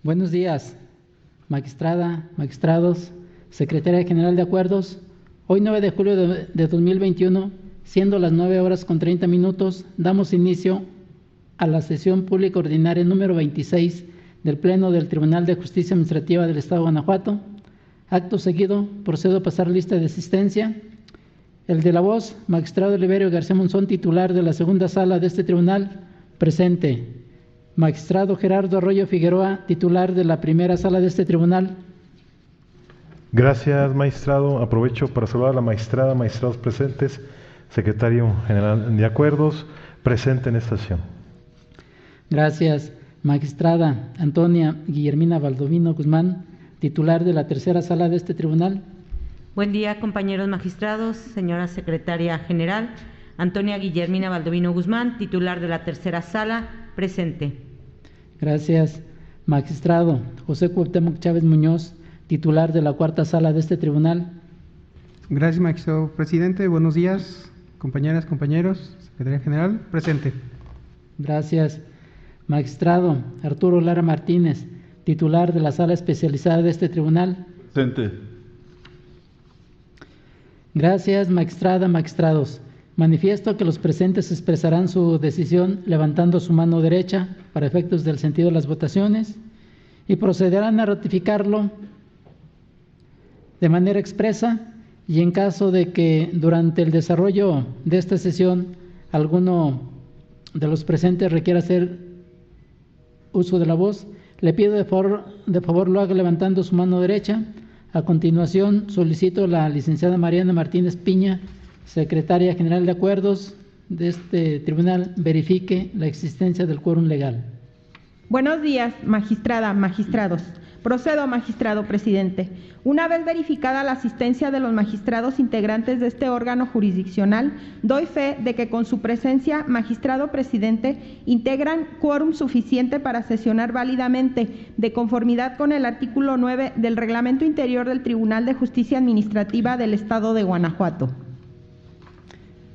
Buenos días, magistrada, magistrados, Secretaria General de Acuerdos. Hoy 9 de julio de 2021, siendo las 9:30, damos inicio a la sesión pública ordinaria número 26 del Pleno del Tribunal de Justicia Administrativa del Estado de Guanajuato. Acto seguido, procedo a pasar lista de asistencia. El de la voz, magistrado Oliverio García Monzón, titular de la segunda sala de este tribunal, presente. Magistrado Gerardo Arroyo Figueroa, titular de la primera sala de este tribunal. Gracias, magistrado. Aprovecho para saludar a la magistrada, magistrados presentes, secretario general de Acuerdos, presente en esta sesión. Gracias. Magistrada Antonia Guillermina Baldovino Guzmán, titular de la tercera sala de este tribunal. Buen día, compañeros magistrados, señora secretaria general. Antonia Guillermina Baldovino Guzmán, titular de la tercera sala, presente. Gracias. Magistrado José Cuauhtémoc Chávez Muñoz, titular de la cuarta sala de este tribunal. Gracias, magistrado presidente. Buenos días, compañeras, compañeros, secretaria general, presente. Gracias. Magistrado Arturo Lara Martínez, titular de la sala especializada de este tribunal. Presente. Gracias, magistrada, magistrados. Manifiesto que los presentes expresarán su decisión levantando su mano derecha para efectos del sentido de las votaciones y procederán a ratificarlo de manera expresa, y en caso de que durante el desarrollo de esta sesión alguno de los presentes requiera hacer uso de la voz, le pido de favor lo haga levantando su mano derecha. A continuación solicito a la licenciada Mariana Martínez Piña, secretaria general de Acuerdos de este tribunal, verifique la existencia del quórum legal. Buenos días, magistrada, magistrados. Procedo, magistrado presidente. Una vez verificada la asistencia de los magistrados integrantes de este órgano jurisdiccional, doy fe de que con su presencia, magistrado presidente, integran quórum suficiente para sesionar válidamente, de conformidad con el artículo 9 del Reglamento Interior del Tribunal de Justicia Administrativa del Estado de Guanajuato.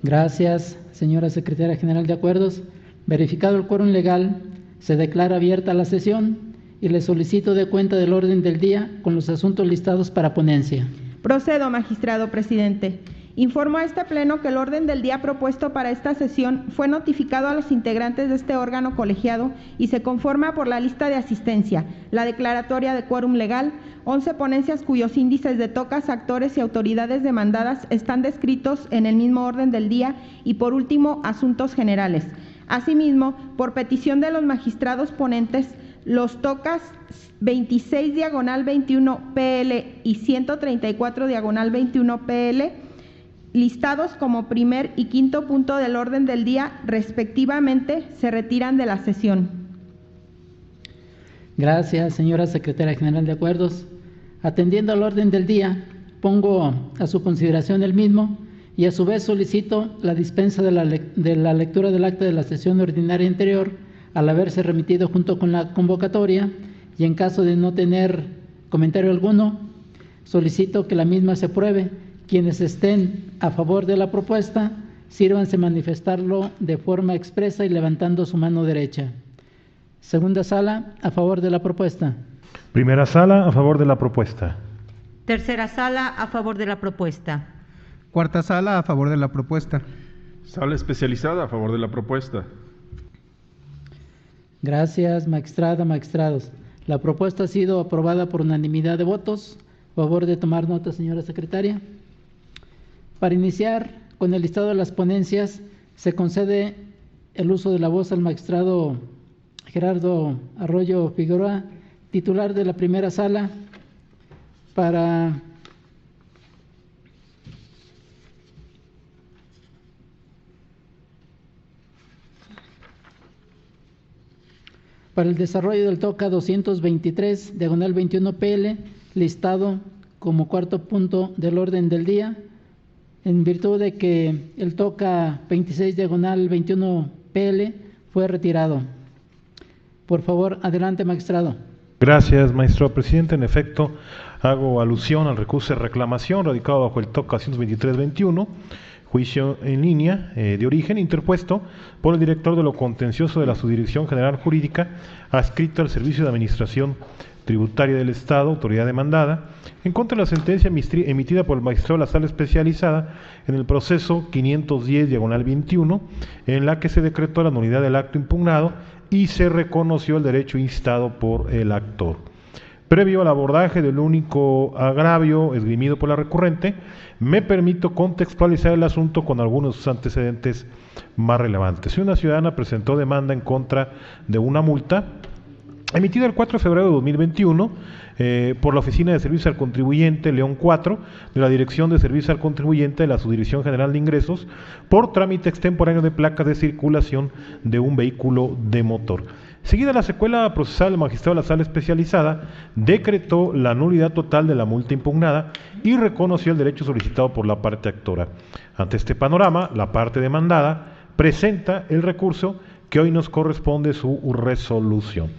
Gracias, señora secretaria general de Acuerdos. Verificado el quórum legal, se declara abierta la sesión y le solicito de cuenta del orden del día con los asuntos listados para ponencia. Procedo, magistrado presidente. Informo a este pleno que el orden del día propuesto para esta sesión fue notificado a los integrantes de este órgano colegiado y se conforma por la lista de asistencia, la declaratoria de quórum legal, 11 ponencias cuyos índices de tocas, actores y autoridades demandadas están descritos en el mismo orden del día y, por último, asuntos generales. Asimismo, por petición de los magistrados ponentes, los tocas 26/21 PL y 134/21 PL, listados como primer y quinto punto del orden del día, respectivamente, se retiran de la sesión. Gracias, señora secretaria general de Acuerdos. Atendiendo al orden del día, pongo a su consideración el mismo y a su vez solicito la dispensa de la lectura del acta de la sesión ordinaria anterior, al haberse remitido junto con la convocatoria, y en caso de no tener comentario alguno, solicito que la misma se apruebe. Quienes estén a favor de la propuesta, sírvanse manifestarlo de forma expresa y levantando su mano derecha. Segunda sala, a favor de la propuesta. Primera sala, a favor de la propuesta. Tercera sala, a favor de la propuesta. Cuarta sala, a favor de la propuesta. Sala especializada a favor de la propuesta. Gracias, magistrada, magistrados. La propuesta ha sido aprobada por unanimidad de votos. Favor de tomar nota, señora secretaria. Para iniciar con el listado de las ponencias, se concede el uso de la voz al magistrado Gerardo Arroyo Figueroa, titular de la primera sala, para el desarrollo del TOCA 223/21 PL, listado como cuarto punto del orden del día, en virtud de que el TOCA 26/21 PL fue retirado. Por favor, adelante, magistrado. Gracias, magistrado presidente. En efecto, hago alusión al recurso de reclamación radicado bajo el TOCA 223/21, juicio en línea de origen interpuesto por el director de lo contencioso de la Subdirección General Jurídica adscrito al Servicio de Administración Tributaria del Estado, autoridad demandada, en contra de la sentencia emitida por el magistrado de la Sala Especializada en el proceso 510/21, en la que se decretó la nulidad del acto impugnado y se reconoció el derecho instado por el actor. Previo al abordaje del único agravio esgrimido por la recurrente, me permito contextualizar el asunto con algunos de sus antecedentes más relevantes. Si una ciudadana presentó demanda en contra de una multa emitida el 4 de febrero de 2021 por la Oficina de Servicios al Contribuyente León 4 de la Dirección de Servicios al Contribuyente de la Subdirección General de Ingresos por trámite extemporáneo de placas de circulación de un vehículo de motor. Seguida la secuela procesal, el magistrado de la Sala Especializada decretó la nulidad total de la multa impugnada y reconoció el derecho solicitado por la parte actora. Ante este panorama, la parte demandada presenta el recurso que hoy nos corresponde su resolución.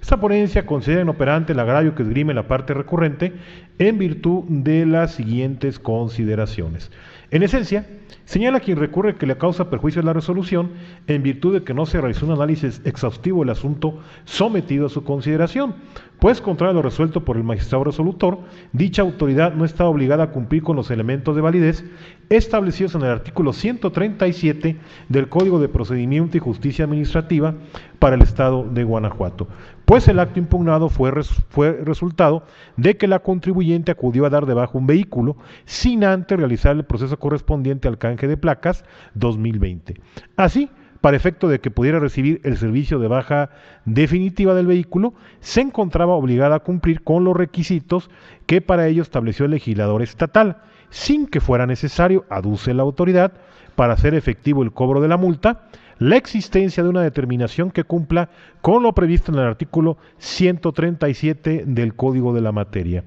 Esta ponencia considera inoperante el agravio que esgrime la parte recurrente en virtud de las siguientes consideraciones. En esencia, señala quien recurre que le causa perjuicio a la resolución en virtud de que no se realizó un análisis exhaustivo del asunto sometido a su consideración, pues contrario a lo resuelto por el magistrado resolutor, dicha autoridad no está obligada a cumplir con los elementos de validez establecidos en el artículo 137 del Código de Procedimiento y Justicia Administrativa para el Estado de Guanajuato, pues el acto impugnado fue resultado de que la contribuyente acudió a dar de baja un vehículo sin antes realizar el proceso correspondiente al canje de placas 2020. Así, para efecto de que pudiera recibir el servicio de baja definitiva del vehículo, se encontraba obligada a cumplir con los requisitos que para ello estableció el legislador estatal, sin que fuera necesario, aduce la autoridad, para hacer efectivo el cobro de la multa, la existencia de una determinación que cumpla con lo previsto en el artículo 137 del Código de la materia.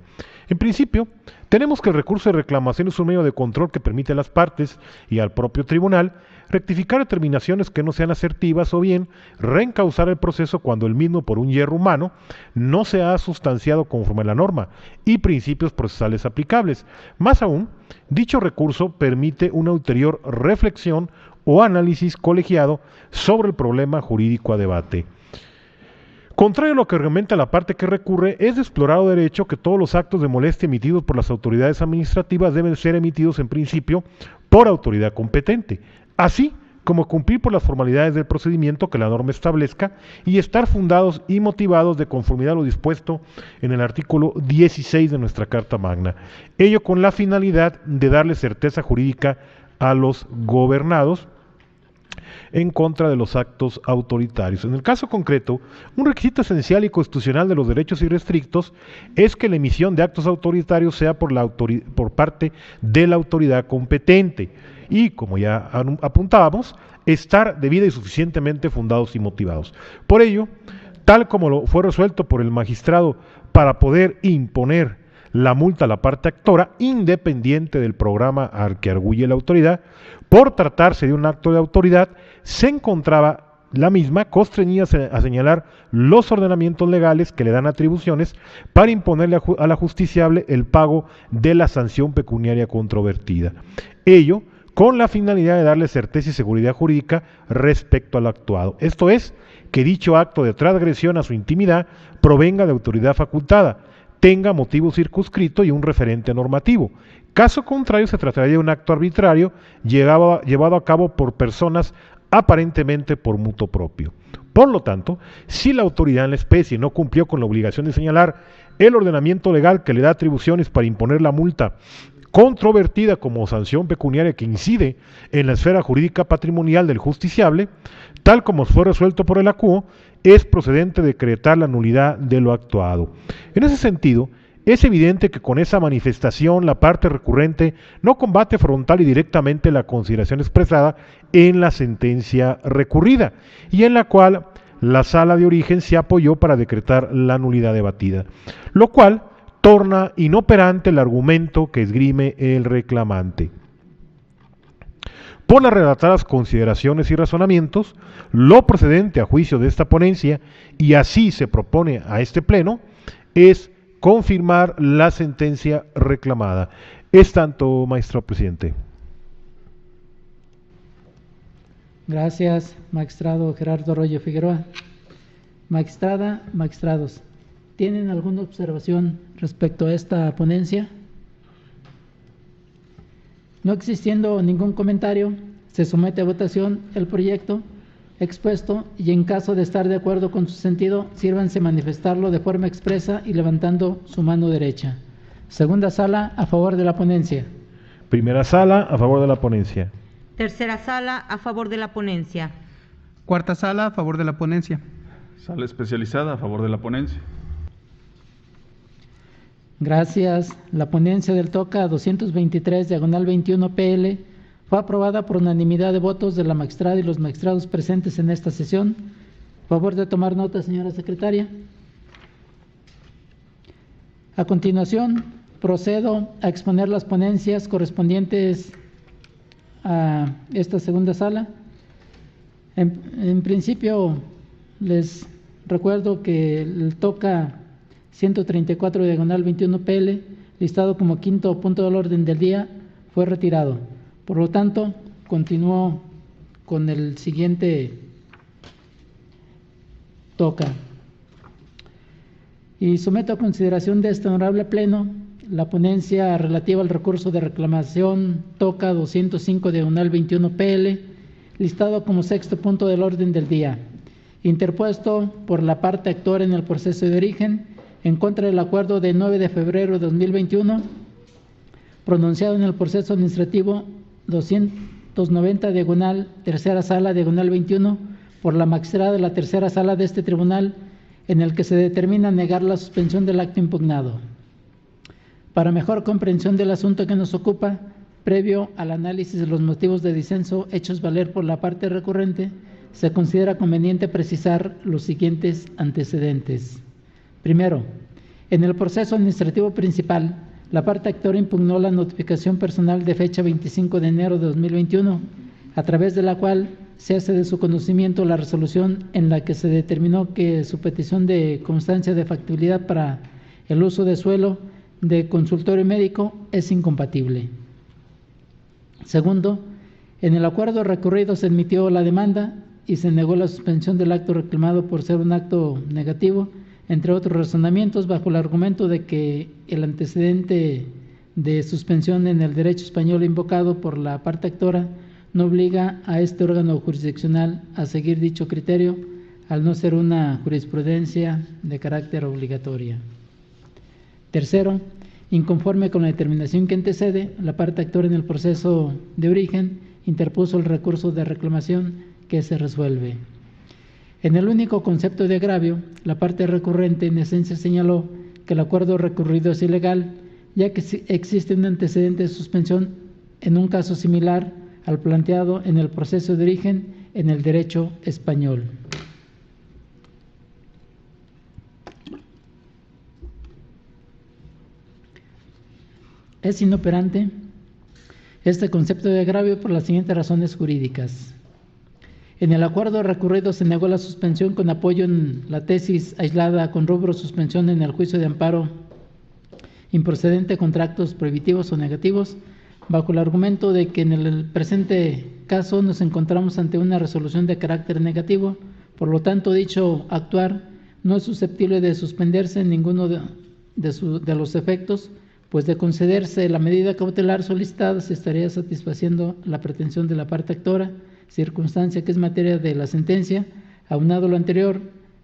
En principio, tenemos que el recurso de reclamación es un medio de control que permite a las partes y al propio tribunal rectificar determinaciones que no sean asertivas o bien reencauzar el proceso cuando el mismo, por un hierro humano, no se ha sustanciado conforme a la norma y principios procesales aplicables. Más aún, dicho recurso permite una ulterior reflexión o análisis colegiado sobre el problema jurídico a debate. Contrario a lo que argumenta la parte que recurre, es de explorado derecho que todos los actos de molestia emitidos por las autoridades administrativas deben ser emitidos en principio por autoridad competente, así como cumplir por las formalidades del procedimiento que la norma establezca y estar fundados y motivados de conformidad a lo dispuesto en el artículo 16 de nuestra Carta Magna. Ello con la finalidad de darle certeza jurídica a los gobernados en contra de los actos autoritarios. En el caso concreto, un requisito esencial y constitucional de los derechos irrestrictos es que la emisión de actos autoritarios sea por parte de la autoridad competente y, como ya apuntábamos, estar debida y suficientemente fundados y motivados. Por ello, tal como lo fue resuelto por el magistrado para poder imponer la multa a la parte actora, independiente del programa al que arguye la autoridad, por tratarse de un acto de autoridad, se encontraba la misma constreñida a señalar los ordenamientos legales que le dan atribuciones para imponerle a la justiciable el pago de la sanción pecuniaria controvertida. Ello con la finalidad de darle certeza y seguridad jurídica respecto al actuado. Esto es, que dicho acto de transgresión a su intimidad provenga de autoridad facultada, tenga motivo circunscrito y un referente normativo. Caso contrario, se trataría de un acto arbitrario llevado a cabo por personas aparentemente por mutuo propio. Por lo tanto, si la autoridad en la especie no cumplió con la obligación de señalar el ordenamiento legal que le da atribuciones para imponer la multa controvertida como sanción pecuniaria que incide en la esfera jurídica patrimonial del justiciable, tal como fue resuelto por el acuo, es procedente decretar la nulidad de lo actuado. En ese sentido, es evidente que con esa manifestación la parte recurrente no combate frontal y directamente la consideración expresada en la sentencia recurrida y en la cual la sala de origen se apoyó para decretar la nulidad debatida, lo cual torna inoperante el argumento que esgrime el reclamante. Por las relatadas consideraciones y razonamientos, lo procedente a juicio de esta ponencia, y así se propone a este pleno, es confirmar la sentencia reclamada. Es tanto, magistrado presidente. Gracias, magistrado Gerardo Arroyo Figueroa. Magistrada, magistrados, ¿tienen alguna observación respecto a esta ponencia? No existiendo ningún comentario, se somete a votación el proyecto expuesto y en caso de estar de acuerdo con su sentido, sírvanse manifestarlo de forma expresa y levantando su mano derecha. Segunda sala, a favor de la ponencia. Primera sala, a favor de la ponencia. Tercera sala, a favor de la ponencia. Cuarta sala, a favor de la ponencia. Sala especializada a favor de la ponencia. Gracias. La ponencia del TOCA 223/21 PL fue aprobada por unanimidad de votos de la magistrada y los magistrados presentes en esta sesión. Favor de tomar nota, señora secretaria. A continuación, procedo a exponer las ponencias correspondientes a esta segunda sala. En principio, les recuerdo que el TOCA 134/21 PL, listado como quinto punto del orden del día, fue retirado. Por lo tanto, continúo con el siguiente TOCA. Y someto a consideración de este honorable Pleno la ponencia relativa al recurso de reclamación TOCA 205/21 PL, listado como sexto punto del orden del día, interpuesto por la parte actora en el proceso de origen en contra del acuerdo de 9 de febrero de 2021, pronunciado en el proceso administrativo 290 tercera sala 21 por la magistrada de la tercera sala de este tribunal, en el que se determina negar la suspensión del acto impugnado. Para mejor comprensión del asunto que nos ocupa, previo al análisis de los motivos de disenso hechos valer por la parte recurrente, se considera conveniente precisar los siguientes antecedentes. Primero, en el proceso administrativo principal, la parte actora impugnó la notificación personal de fecha 25 de enero de 2021, a través de la cual se hace de su conocimiento la resolución en la que se determinó que su petición de constancia de factibilidad para el uso de suelo de consultorio médico es incompatible. Segundo, en el acuerdo recurrido se admitió la demanda y se negó la suspensión del acto reclamado por ser un acto negativo, entre otros razonamientos, bajo el argumento de que el antecedente de suspensión en el derecho español invocado por la parte actora no obliga a este órgano jurisdiccional a seguir dicho criterio, al no ser una jurisprudencia de carácter obligatoria. Tercero, inconforme con la determinación que antecede, la parte actora en el proceso de origen interpuso el recurso de reclamación que se resuelve. En el único concepto de agravio, la parte recurrente en esencia señaló que el acuerdo recurrido es ilegal, ya que existe un antecedente de suspensión en un caso similar al planteado en el proceso de origen en el derecho español. Es inoperante este concepto de agravio por las siguientes razones jurídicas. En el acuerdo recurrido se negó la suspensión con apoyo en la tesis aislada con rubro suspensión en el juicio de amparo improcedente contra actos prohibitivos o negativos, bajo el argumento de que en el presente caso nos encontramos ante una resolución de carácter negativo, por lo tanto dicho actuar no es susceptible de suspenderse en ninguno de los efectos, pues de concederse la medida cautelar solicitada se estaría satisfaciendo la pretensión de la parte actora, circunstancia que es materia de la sentencia. Aunado lo anterior,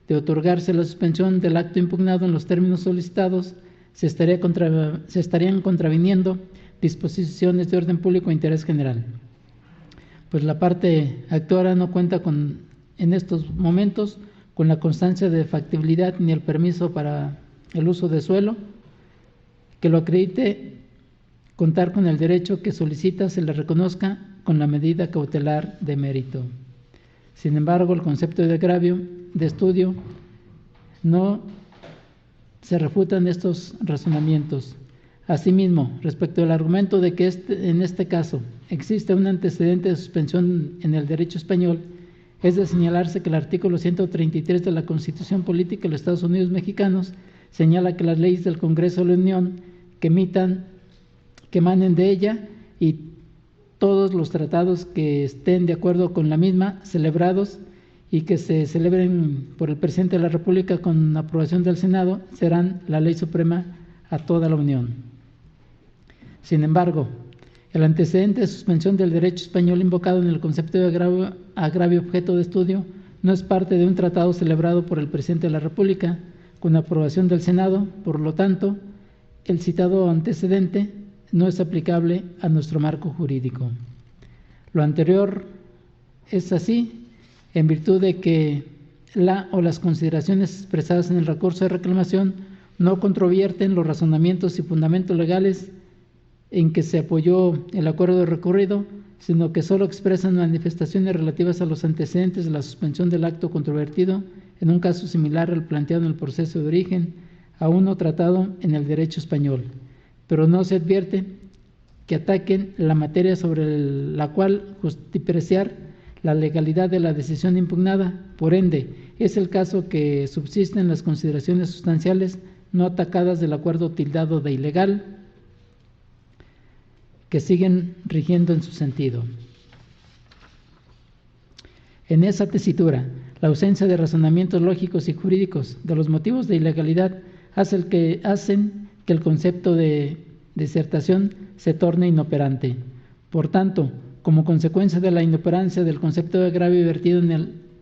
de otorgarse la suspensión del acto impugnado en los términos solicitados, se estarían contraviniendo disposiciones de orden público e interés general. Pues la parte actora no cuenta en estos momentos con la constancia de factibilidad ni el permiso para el uso de suelo que lo acredite. Contar con el derecho que solicita se le reconozca con la medida cautelar de mérito. Sin embargo, el concepto de agravio de estudio no se refutan estos razonamientos. Asimismo, respecto al argumento de que en este caso existe un antecedente de suspensión en el derecho español, es de señalarse que el artículo 133 de la Constitución Política de los Estados Unidos Mexicanos señala que las leyes del Congreso de la Unión que emanen de ella y todos los tratados que estén de acuerdo con la misma celebrados y que se celebren por el Presidente de la República con aprobación del Senado serán la ley suprema a toda la Unión. Sin embargo, el antecedente de suspensión del derecho español invocado en el concepto de agravio objeto de estudio no es parte de un tratado celebrado por el Presidente de la República con aprobación del Senado, por lo tanto, el citado antecedente no es aplicable a nuestro marco jurídico. Lo anterior es así en virtud de que la o las consideraciones expresadas en el recurso de reclamación no controvierten los razonamientos y fundamentos legales en que se apoyó el acuerdo recurrido, sino que solo expresan manifestaciones relativas a los antecedentes de la suspensión del acto controvertido en un caso similar al planteado en el proceso de origen a uno tratado en el derecho español, pero no se advierte que ataquen la materia sobre la cual justipreciar la legalidad de la decisión impugnada. Por ende, es el caso que subsisten las consideraciones sustanciales no atacadas del acuerdo tildado de ilegal, que siguen rigiendo en su sentido. En esa tesitura, la ausencia de razonamientos lógicos y jurídicos de los motivos de ilegalidad hacen que el concepto de disertación se torne inoperante. Por tanto, como consecuencia de la inoperancia del concepto de agravio vertido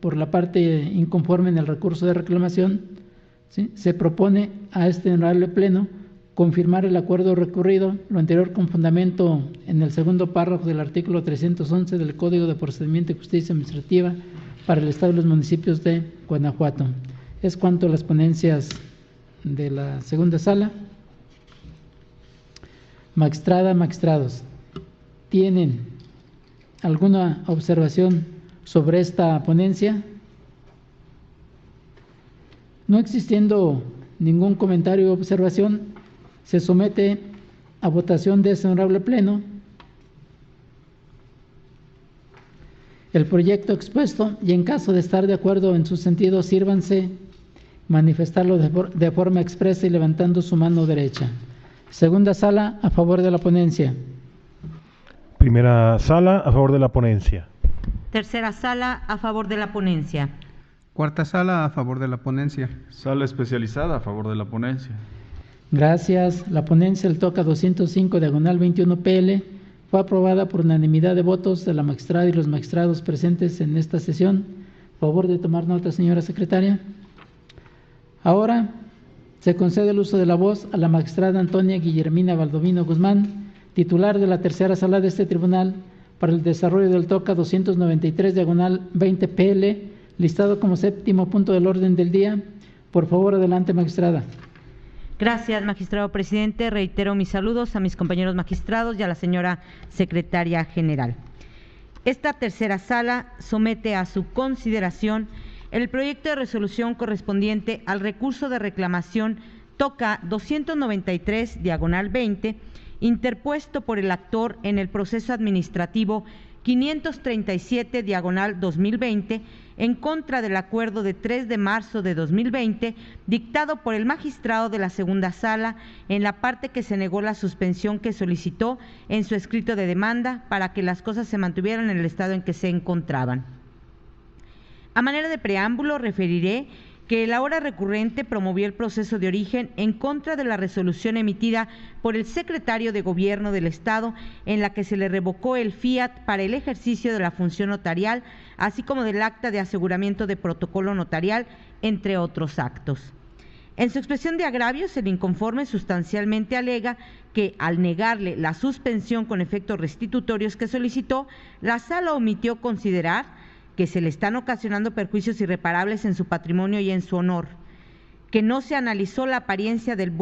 por la parte inconforme en el recurso de reclamación, ¿sí?, se propone a este honorable Pleno confirmar el acuerdo recurrido, lo anterior con fundamento en el segundo párrafo del artículo 311 del Código de Procedimiento y Justicia Administrativa para el Estado y los municipios de Guanajuato. Es cuanto a las ponencias de la segunda sala. Magistrada, magistrados, ¿tienen alguna observación sobre esta ponencia? No existiendo ningún comentario o observación, se somete a votación de este honorable Pleno el proyecto expuesto y, en caso de estar de acuerdo en su sentido, sírvanse manifestarlo de forma expresa y levantando su mano derecha. Segunda sala, a favor de la ponencia. Primera sala, a favor de la ponencia. Tercera sala, a favor de la ponencia. Cuarta sala, a favor de la ponencia. Sala especializada, a favor de la ponencia. Gracias. La ponencia del TOCA 205/21 PL fue aprobada por unanimidad de votos de la magistrada y los magistrados presentes en esta sesión. Favor de tomar nota, señora secretaria. Ahora se concede el uso de la voz a la magistrada Antonia Guillermina Baldovino Guzmán, titular de la tercera sala de este tribunal, para el desarrollo del TOCA 293/20 PL, listado como séptimo punto del orden del día. Por favor, adelante, magistrada. Gracias, magistrado presidente. Reitero mis saludos a mis compañeros magistrados y a la señora secretaria general. Esta tercera sala somete a su consideración el proyecto de resolución correspondiente al recurso de reclamación TOCA 293/20, interpuesto por el actor en el proceso administrativo 537/2020, en contra del acuerdo de 3 de marzo de 2020, dictado por el magistrado de la segunda sala en la parte que se negó la suspensión que solicitó en su escrito de demanda para que las cosas se mantuvieran en el estado en que se encontraban. A manera de preámbulo, referiré que la hora recurrente promovió el proceso de origen en contra de la resolución emitida por el secretario de Gobierno del Estado, en la que se le revocó el fiat para el ejercicio de la función notarial, así como del acta de aseguramiento de protocolo notarial, entre otros actos. En su expresión de agravios, el inconforme sustancialmente alega que, al negarle la suspensión con efectos restitutorios que solicitó, la sala omitió considerar que se le están ocasionando perjuicios irreparables en su patrimonio y en su honor, que no se analizó la apariencia del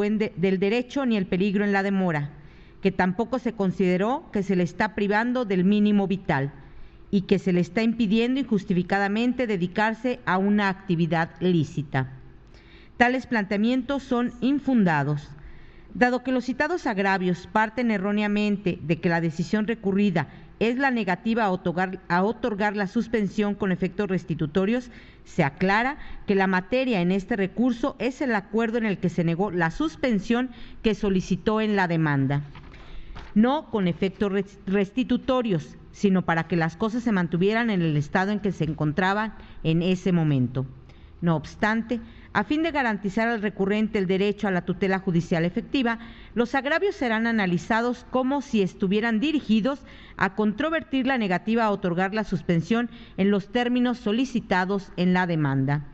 derecho ni el peligro en la demora, que tampoco se consideró que se le está privando del mínimo vital y que se le está impidiendo injustificadamente dedicarse a una actividad lícita. Tales planteamientos son infundados, dado que los citados agravios parten erróneamente de que la decisión recurrida es la negativa a otorgar la suspensión con efectos restitutorios. Se aclara que la materia en este recurso es el acuerdo en el que se negó la suspensión que solicitó en la demanda. no con efectos restitutorios, sino para que las cosas se mantuvieran en el estado en que se encontraban en ese momento. No obstante, a fin de garantizar al recurrente el derecho a la tutela judicial efectiva, los agravios serán analizados como si estuvieran dirigidos a controvertir la negativa a otorgar la suspensión en los términos solicitados en la demanda.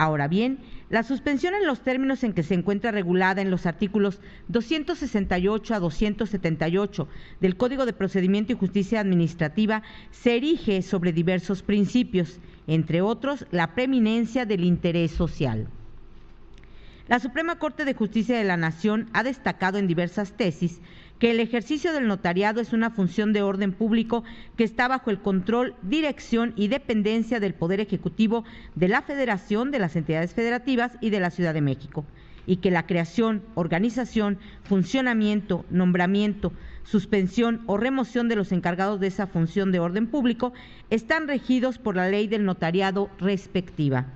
Ahora bien, la suspensión en los términos en que se encuentra regulada en los artículos 268 a 278 del Código de Procedimiento y Justicia Administrativa se erige sobre diversos principios, entre otros la preeminencia del interés social. La Suprema Corte de Justicia de la Nación ha destacado en diversas tesis que el ejercicio del notariado es una función de orden público que está bajo el control, dirección y dependencia del Poder Ejecutivo de la Federación, de las entidades federativas y de la Ciudad de México, y que la creación, organización, funcionamiento, nombramiento, suspensión o remoción de los encargados de esa función de orden público están regidos por la ley del notariado respectiva.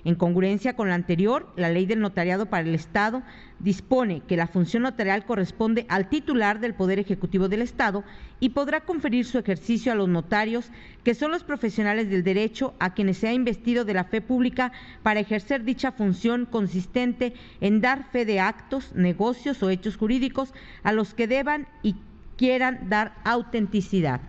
En congruencia con la anterior, la Ley del Notariado para el Estado dispone que la función notarial corresponde al titular del Poder Ejecutivo del Estado y podrá conferir su ejercicio a los notarios, que son los profesionales del derecho a quienes se ha investido de la fe pública para ejercer dicha función consistente en dar fe de actos, negocios o hechos jurídicos a los que deban y quieran dar autenticidad.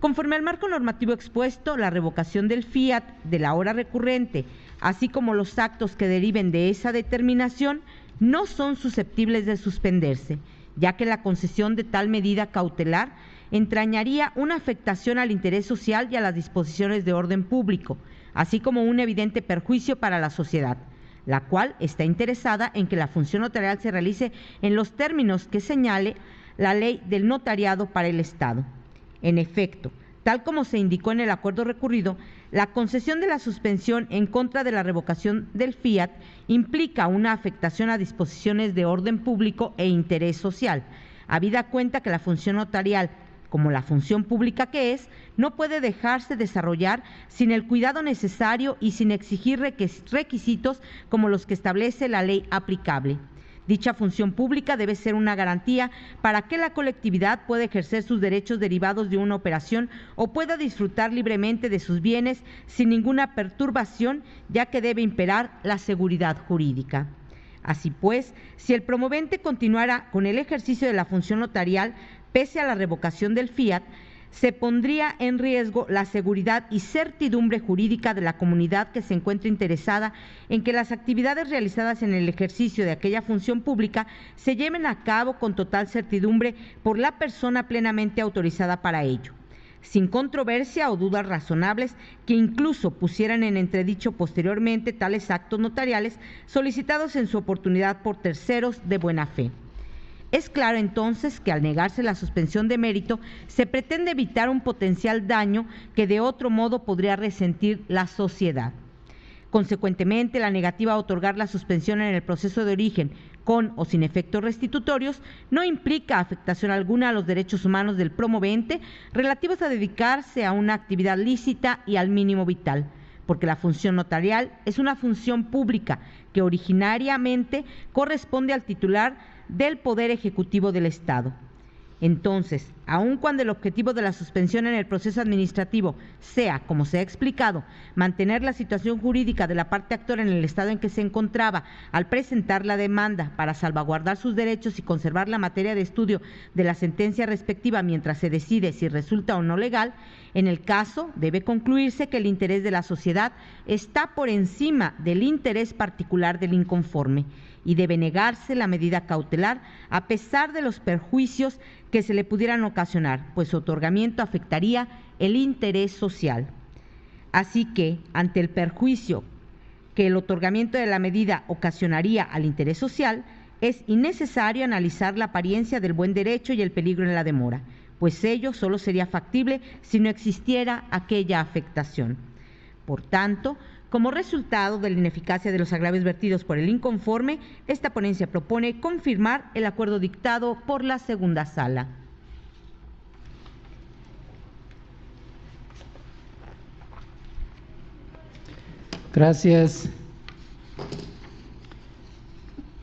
Conforme al marco normativo expuesto, la revocación del fiat de la hora recurrente, así como los actos que deriven de esa determinación, no son susceptibles de suspenderse, ya que la concesión de tal medida cautelar entrañaría una afectación al interés social y a las disposiciones de orden público, así como un evidente perjuicio para la sociedad, la cual está interesada en que la función notarial se realice en los términos que señale la Ley del Notariado para el Estado. En efecto, tal como se indicó en el acuerdo recurrido, la concesión de la suspensión en contra de la revocación del fiat implica una afectación a disposiciones de orden público e interés social, habida cuenta que la función notarial, como la función pública que es, no puede dejarse desarrollar sin el cuidado necesario y sin exigir requisitos como los que establece la ley aplicable. Dicha función pública debe ser una garantía para que la colectividad pueda ejercer sus derechos derivados de una operación o pueda disfrutar libremente de sus bienes sin ninguna perturbación, ya que debe imperar la seguridad jurídica. Así pues, si el promovente continuara con el ejercicio de la función notarial, pese a la revocación del fiat, se pondría en riesgo la seguridad y certidumbre jurídica de la comunidad que se encuentra interesada en que las actividades realizadas en el ejercicio de aquella función pública se lleven a cabo con total certidumbre por la persona plenamente autorizada para ello, sin controversia o dudas razonables que incluso pusieran en entredicho posteriormente tales actos notariales solicitados en su oportunidad por terceros de buena fe. Es claro entonces que al negarse la suspensión de mérito se pretende evitar un potencial daño que de otro modo podría resentir la sociedad. Consecuentemente, la negativa a otorgar la suspensión en el proceso de origen con o sin efectos restitutorios no implica afectación alguna a los derechos humanos del promovente relativos a dedicarse a una actividad lícita y al mínimo vital, porque la función notarial es una función pública que originariamente corresponde al titular del Poder Ejecutivo del Estado. Entonces, aun cuando el objetivo de la suspensión en el proceso administrativo sea, como se ha explicado, mantener la situación jurídica de la parte actora en el estado en que se encontraba al presentar la demanda para salvaguardar sus derechos y conservar la materia de estudio de la sentencia respectiva mientras se decide si resulta o no legal, en el caso debe concluirse que el interés de la sociedad está por encima del interés particular del inconforme y debe negarse la medida cautelar a pesar de los perjuicios que se le pudieran ocasionar, pues su otorgamiento afectaría el interés social. Así que, ante el perjuicio que el otorgamiento de la medida ocasionaría al interés social, es innecesario analizar la apariencia del buen derecho y el peligro en la demora, pues ello solo sería factible si no existiera aquella afectación. Por tanto, como resultado de la ineficacia de los agravios vertidos por el inconforme, esta ponencia propone confirmar el acuerdo dictado por la segunda sala. Gracias.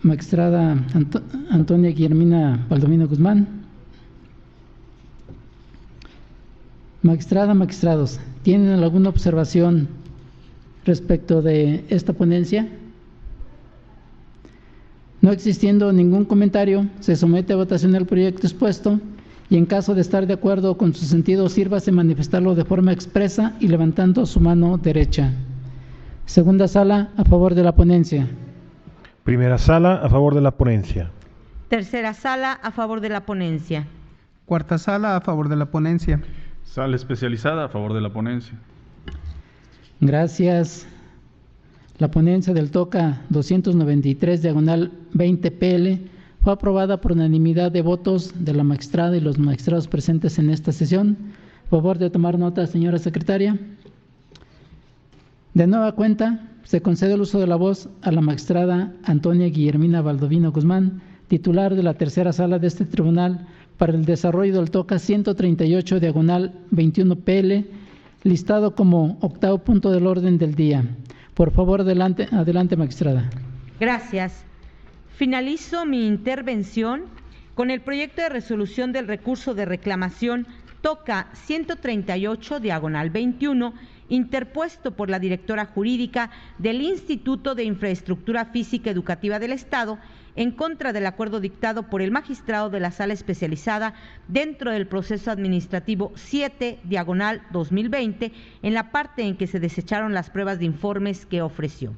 Magistrada Antonia Guillermina Baldomino Guzmán. Magistrada, magistrados, ¿tienen alguna observación respecto de esta ponencia? No existiendo ningún comentario, se somete a votación el proyecto expuesto y en caso de estar de acuerdo con su sentido, sírvase manifestarlo de forma expresa y levantando su mano derecha. Segunda sala, a favor de la ponencia. Primera sala, a favor de la ponencia. Tercera sala, a favor de la ponencia. Cuarta sala, a favor de la ponencia. Sala especializada a favor de la ponencia. Gracias. La ponencia del TOCA 293/20 fue aprobada por unanimidad de votos de la magistrada y los magistrados presentes en esta sesión. Por favor de tomar nota, señora secretaria. De nueva cuenta, se concede el uso de la voz a la magistrada Antonia Guillermina Baldovino Guzmán, titular de la tercera sala de este tribunal, para el desarrollo del TOCA 138/21 PL, listado como octavo punto del orden del día. Por favor, adelante, magistrada. Gracias. Finalizo mi intervención con el proyecto de resolución del recurso de reclamación TOCA 138/21, interpuesto por la directora jurídica del Instituto de Infraestructura Física Educativa del Estado, en contra del acuerdo dictado por el magistrado de la Sala Especializada dentro del proceso administrativo 7/2020, en la parte en que se desecharon las pruebas de informes que ofreció.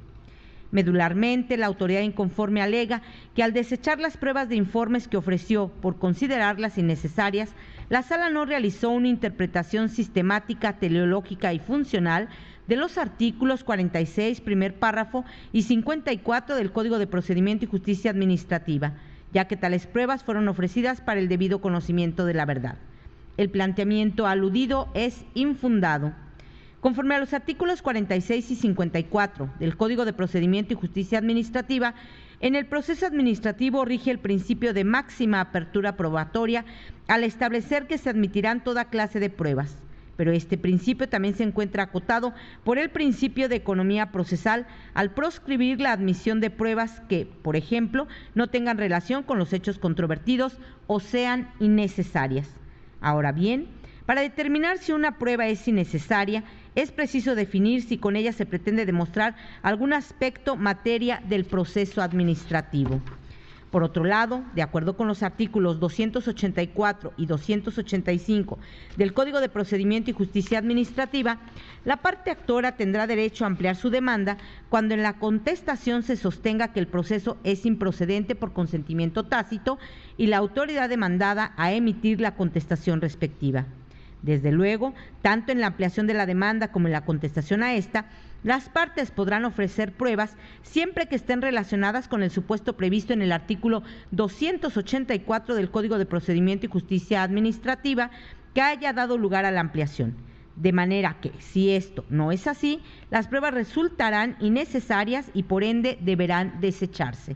Medularmente, la autoridad inconforme alega que al desechar las pruebas de informes que ofreció por considerarlas innecesarias, la Sala no realizó una interpretación sistemática, teleológica y funcional de los artículos 46, primer párrafo, y 54 del Código de Procedimiento y Justicia Administrativa, ya que tales pruebas fueron ofrecidas para el debido conocimiento de la verdad. El planteamiento aludido es infundado. Conforme a los artículos 46 y 54 del Código de Procedimiento y Justicia Administrativa, en el proceso administrativo rige el principio de máxima apertura probatoria al establecer que se admitirán toda clase de pruebas, pero este principio también se encuentra acotado por el principio de economía procesal al proscribir la admisión de pruebas que, por ejemplo, no tengan relación con los hechos controvertidos o sean innecesarias. Ahora bien, para determinar si una prueba es innecesaria, es preciso definir si con ella se pretende demostrar algún aspecto materia del proceso administrativo. Por otro lado, de acuerdo con los artículos 284 y 285 del Código de Procedimiento y Justicia Administrativa, la parte actora tendrá derecho a ampliar su demanda cuando en la contestación se sostenga que el proceso es improcedente por consentimiento tácito y la autoridad demandada a emitir la contestación respectiva. Desde luego, tanto en la ampliación de la demanda como en la contestación a esta, las partes podrán ofrecer pruebas siempre que estén relacionadas con el supuesto previsto en el artículo 284 del Código de Procedimiento y Justicia Administrativa que haya dado lugar a la ampliación. De manera que, si esto no es así, las pruebas resultarán innecesarias y por ende deberán desecharse.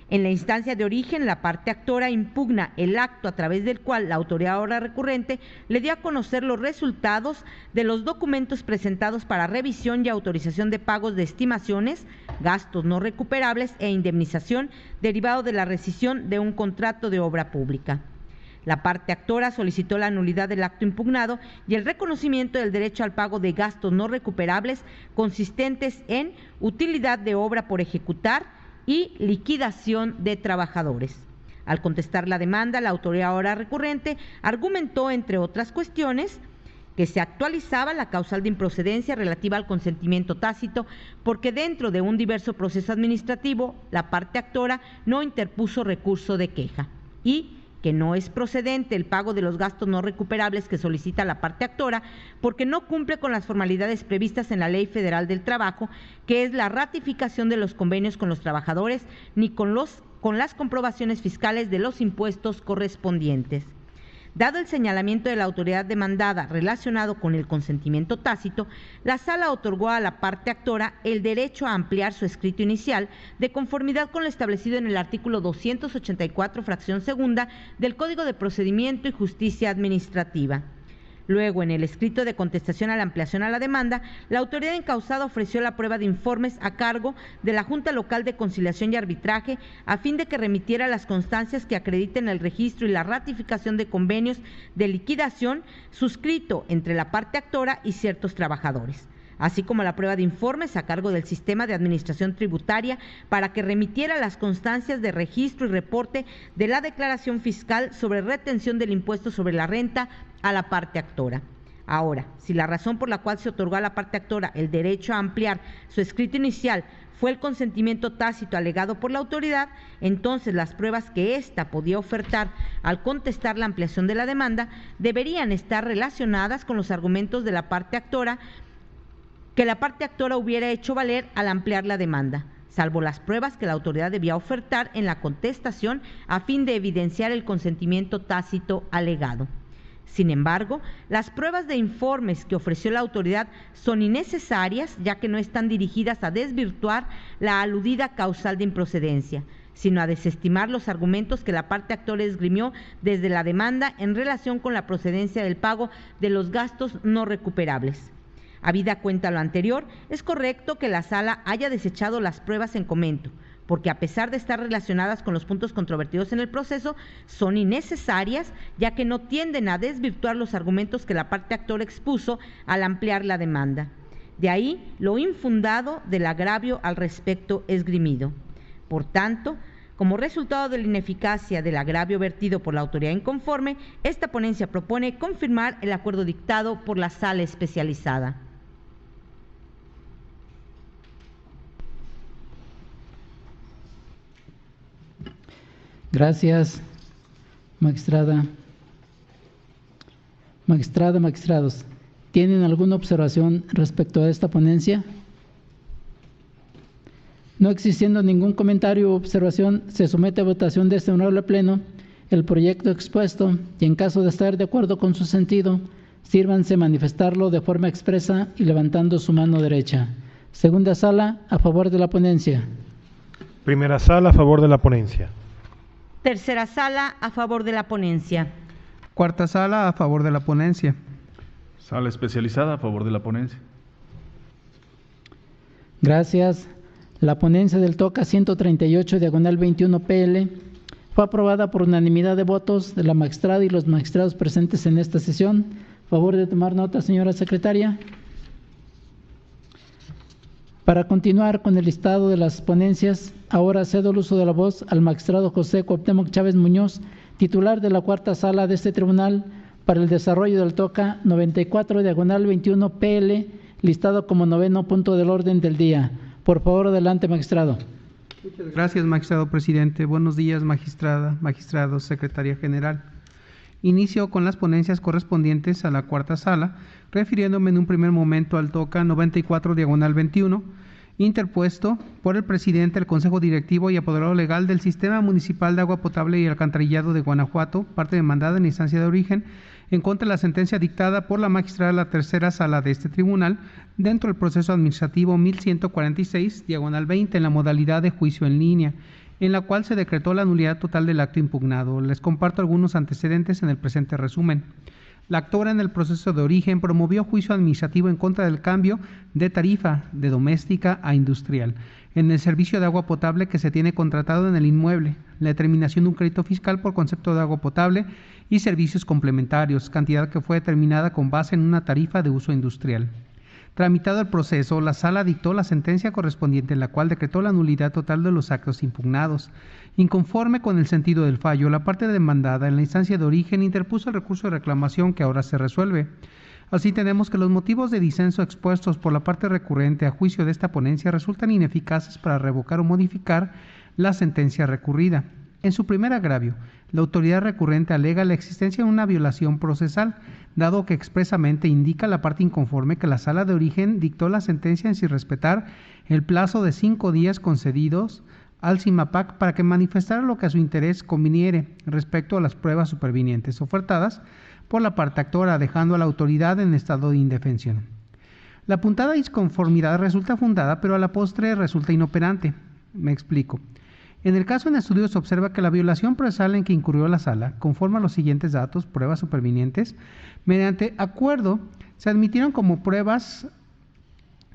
En la instancia de origen, la parte actora impugna el acto a través del cual la autoridad oral recurrente le dio a conocer los resultados de los documentos presentados para revisión y autorización de pagos de estimaciones, gastos no recuperables e indemnización derivado de la rescisión de un contrato de obra pública. La parte actora solicitó la nulidad del acto impugnado y el reconocimiento del derecho al pago de gastos no recuperables consistentes en utilidad de obra por ejecutar y liquidación de trabajadores. Al contestar la demanda, la autoridad oral recurrente argumentó, entre otras cuestiones, que se actualizaba la causal de improcedencia relativa al consentimiento tácito porque dentro de un diverso proceso administrativo la parte actora no interpuso recurso de queja y que no es procedente el pago de los gastos no recuperables que solicita la parte actora porque no cumple con las formalidades previstas en la Ley Federal del Trabajo, que es la ratificación de los convenios con los trabajadores, ni con las comprobaciones fiscales de los impuestos correspondientes. Dado el señalamiento de la autoridad demandada relacionado con el consentimiento tácito, la Sala otorgó a la parte actora el derecho a ampliar su escrito inicial de conformidad con lo establecido en el artículo 284, fracción segunda, del Código de Procedimiento y Justicia Administrativa. Luego, en el escrito de contestación a la ampliación a la demanda, la autoridad encausada ofreció la prueba de informes a cargo de la Junta Local de Conciliación y Arbitraje a fin de que remitiera las constancias que acrediten el registro y la ratificación de convenios de liquidación suscrito entre la parte actora y ciertos trabajadores, así como la prueba de informes a cargo del Sistema de Administración Tributaria para que remitiera las constancias de registro y reporte de la declaración fiscal sobre retención del impuesto sobre la renta a la parte actora. Ahora, si la razón por la cual se otorgó a la parte actora el derecho a ampliar su escrito inicial fue el consentimiento tácito alegado por la autoridad, entonces las pruebas que ésta podía ofertar al contestar la ampliación de la demanda deberían estar relacionadas con los argumentos de la parte actora que la parte actora hubiera hecho valer al ampliar la demanda, salvo las pruebas que la autoridad debía ofertar en la contestación a fin de evidenciar el consentimiento tácito alegado. Sin embargo, las pruebas de informes que ofreció la autoridad son innecesarias, ya que no están dirigidas a desvirtuar la aludida causal de improcedencia, sino a desestimar los argumentos que la parte actora esgrimió desde la demanda en relación con la procedencia del pago de los gastos no recuperables. Habida cuenta lo anterior, es correcto que la Sala haya desechado las pruebas en comento, porque a pesar de estar relacionadas con los puntos controvertidos en el proceso, son innecesarias, ya que no tienden a desvirtuar los argumentos que la parte actora expuso al ampliar la demanda. De ahí lo infundado del agravio al respecto esgrimido. Por tanto, como resultado de la ineficacia del agravio vertido por la autoridad inconforme, esta ponencia propone confirmar el acuerdo dictado por la Sala especializada. Gracias, magistrada. Magistrados, ¿tienen alguna observación respecto a esta ponencia? No existiendo ningún comentario o observación, se somete a votación de este honorable Pleno el proyecto expuesto y en caso de estar de acuerdo con su sentido, sírvanse manifestarlo de forma expresa y levantando su mano derecha. Segunda Sala, a favor de la ponencia. Primera Sala, a favor de la ponencia. Tercera Sala, a favor de la ponencia. Cuarta Sala, a favor de la ponencia. Sala especializada, a favor de la ponencia. Gracias. La ponencia del TOCA 138, diagonal 21 PL, fue aprobada por unanimidad de votos de la magistrada y los magistrados presentes en esta sesión. Favor de tomar nota, señora secretaria. Para continuar con el listado de las ponencias, ahora cedo el uso de la voz al magistrado José Cuauhtémoc Chávez Muñoz, titular de la cuarta sala de este tribunal, para el desarrollo del TOCA 94, diagonal 21 PL, listado como 9º punto del orden del día. Por favor, adelante, magistrado. Muchas gracias, magistrado presidente. Buenos días, magistrada, magistrados, secretaria general. Inicio con las ponencias correspondientes a la cuarta sala, refiriéndome en un primer momento al TOCA 94, diagonal 21, interpuesto por el presidente del Consejo Directivo y apoderado legal del Sistema Municipal de Agua Potable y Alcantarillado de Guanajuato, parte demandada en instancia de origen, en contra de la sentencia dictada por la magistrada de la tercera sala de este tribunal, dentro del proceso administrativo 1146, diagonal 20, en la modalidad de juicio en línea, en la cual se decretó la nulidad total del acto impugnado. Les comparto algunos antecedentes en el presente resumen. La actora en el proceso de origen promovió juicio administrativo en contra del cambio de tarifa de doméstica a industrial en el servicio de agua potable que se tiene contratado en el inmueble, la determinación de un crédito fiscal por concepto de agua potable y servicios complementarios, cantidad que fue determinada con base en una tarifa de uso industrial. Tramitado el proceso, la sala dictó la sentencia correspondiente en la cual decretó la nulidad total de los actos impugnados. Inconforme con el sentido del fallo, la parte demandada en la instancia de origen interpuso el recurso de reclamación que ahora se resuelve. Así tenemos que los motivos de disenso expuestos por la parte recurrente a juicio de esta ponencia resultan ineficaces para revocar o modificar la sentencia recurrida. En su primer agravio, la autoridad recurrente alega la existencia de una violación procesal, dado que expresamente indica la parte inconforme que la sala de origen dictó la sentencia sin respetar el plazo de 5 días concedidos al CIMAPAC para que manifestara lo que a su interés conviniere respecto a las pruebas supervinientes ofertadas por la parte actora, dejando a la autoridad en estado de indefensión. La apuntada disconformidad resulta fundada, pero a la postre resulta inoperante. Me explico. En el caso en estudio se observa que la violación procesal en que incurrió la sala conforma los siguientes datos, pruebas supervinientes. Mediante acuerdo se admitieron como pruebas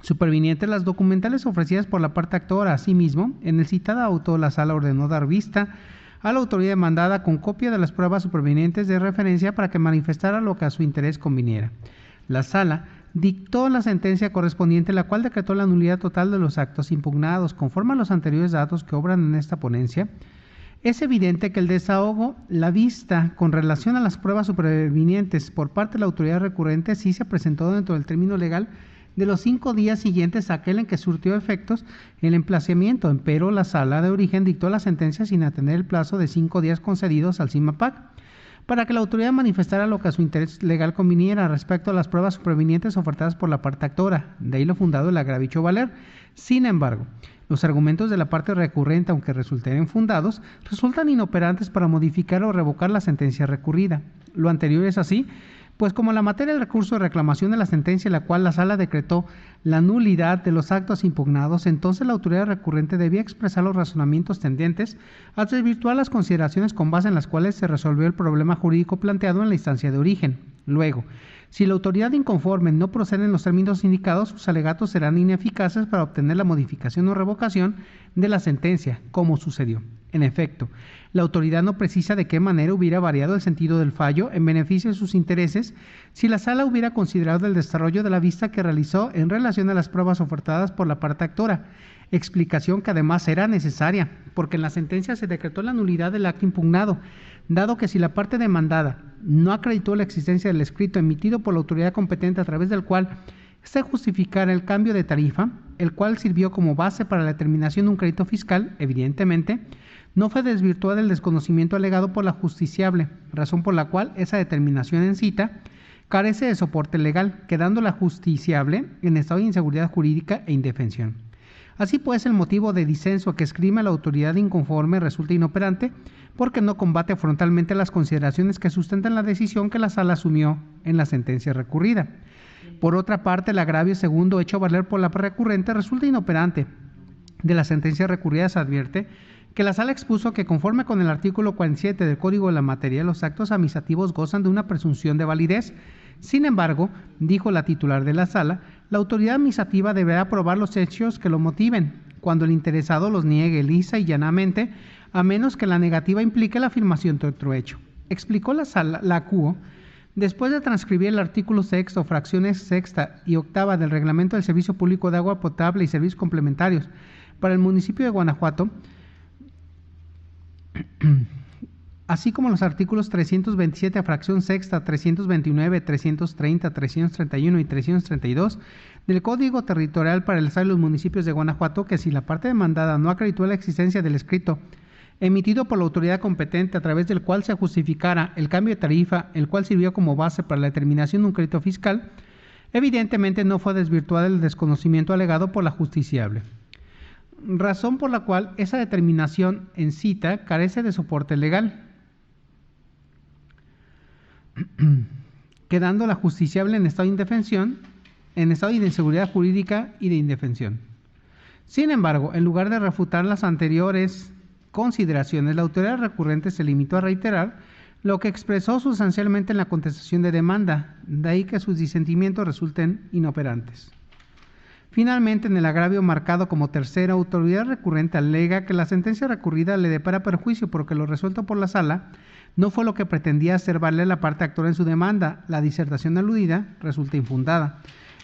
supervinientes las documentales ofrecidas por la parte actora. Asimismo, en el citado auto, la sala ordenó dar vista a la autoridad demandada con copia de las pruebas supervinientes de referencia para que manifestara lo que a su interés conviniera. La sala dictó la sentencia correspondiente, la cual decretó la nulidad total de los actos impugnados. Conforme a los anteriores datos que obran en esta ponencia, es evidente que el desahogo, la vista con relación a las pruebas supervinientes por parte de la autoridad recurrente sí se presentó dentro del término legal de los 5 días siguientes a aquel en que surtió efectos el emplazamiento, pero la sala de origen dictó la sentencia sin atender el plazo de 5 días concedidos al CIMAPAC para que la autoridad manifestara lo que a su interés legal conviniera respecto a las pruebas supervinientes ofertadas por la parte actora, de ahí lo fundado el agravio hecho valer. Sin embargo, los argumentos de la parte recurrente, aunque resulten fundados, resultan inoperantes para modificar o revocar la sentencia recurrida. Lo anterior es así, pues como la materia del recurso de reclamación de la sentencia en la cual la sala decretó la nulidad de los actos impugnados, entonces la autoridad recurrente debía expresar los razonamientos tendentes a desvirtuar las consideraciones con base en las cuales se resolvió el problema jurídico planteado en la instancia de origen. Luego, si la autoridad inconforme no procede en los términos indicados, sus alegatos serán ineficaces para obtener la modificación o revocación de la sentencia, como sucedió. En efecto, la autoridad no precisa de qué manera hubiera variado el sentido del fallo en beneficio de sus intereses si la sala hubiera considerado el desarrollo de la vista que realizó en relación a las pruebas ofertadas por la parte actora, explicación que además era necesaria, porque en la sentencia se decretó la nulidad del acto impugnado, dado que si la parte demandada no acreditó la existencia del escrito emitido por la autoridad competente a través del cual se justificara el cambio de tarifa, el cual sirvió como base para la determinación de un crédito fiscal, evidentemente, no fue desvirtuada el desconocimiento alegado por la justiciable, razón por la cual esa determinación en cita carece de soporte legal, quedando la justiciable en estado de inseguridad jurídica e indefensión. Así pues, el motivo de disenso que esgrime la autoridad inconforme resulta inoperante porque no combate frontalmente las consideraciones que sustentan la decisión que la sala asumió en la sentencia recurrida. Por otra parte, el agravio segundo hecho valer por la recurrente resulta inoperante. De la sentencia recurrida se advierte que la sala expuso que conforme con el artículo 47 del Código de la Materia, los actos administrativos gozan de una presunción de validez. Sin embargo, dijo la titular de la sala, la autoridad administrativa deberá probar los hechos que lo motiven, cuando el interesado los niegue lisa y llanamente, a menos que la negativa implique la afirmación de otro hecho. Explicó la sala, la ACUO, después de transcribir el artículo sexto, fracciones sexta y octava del Reglamento del Servicio Público de Agua Potable y Servicios Complementarios para el municipio de Guanajuato, así como los artículos 327 a fracción sexta, 329, 330, 331 y 332 del Código Territorial para el Estado y los municipios de Guanajuato, que si la parte demandada no acreditó la existencia del escrito emitido por la autoridad competente a través del cual se justificara el cambio de tarifa, el cual sirvió como base para la determinación de un crédito fiscal, evidentemente no fue desvirtuado el desconocimiento alegado por la justiciable. Razón por la cual esa determinación en cita carece de soporte legal, quedando la justiciable en estado de indefensión, en estado de inseguridad jurídica y de indefensión. Sin embargo, en lugar de refutar las anteriores consideraciones, la autoridad recurrente se limitó a reiterar lo que expresó sustancialmente en la contestación de demanda, de ahí que sus disentimientos resulten inoperantes. Finalmente, en el agravio marcado como tercera, autoridad recurrente alega que la sentencia recurrida le depara perjuicio porque lo resuelto por la sala no fue lo que pretendía hacer valer la parte actora en su demanda. La disertación aludida resulta infundada.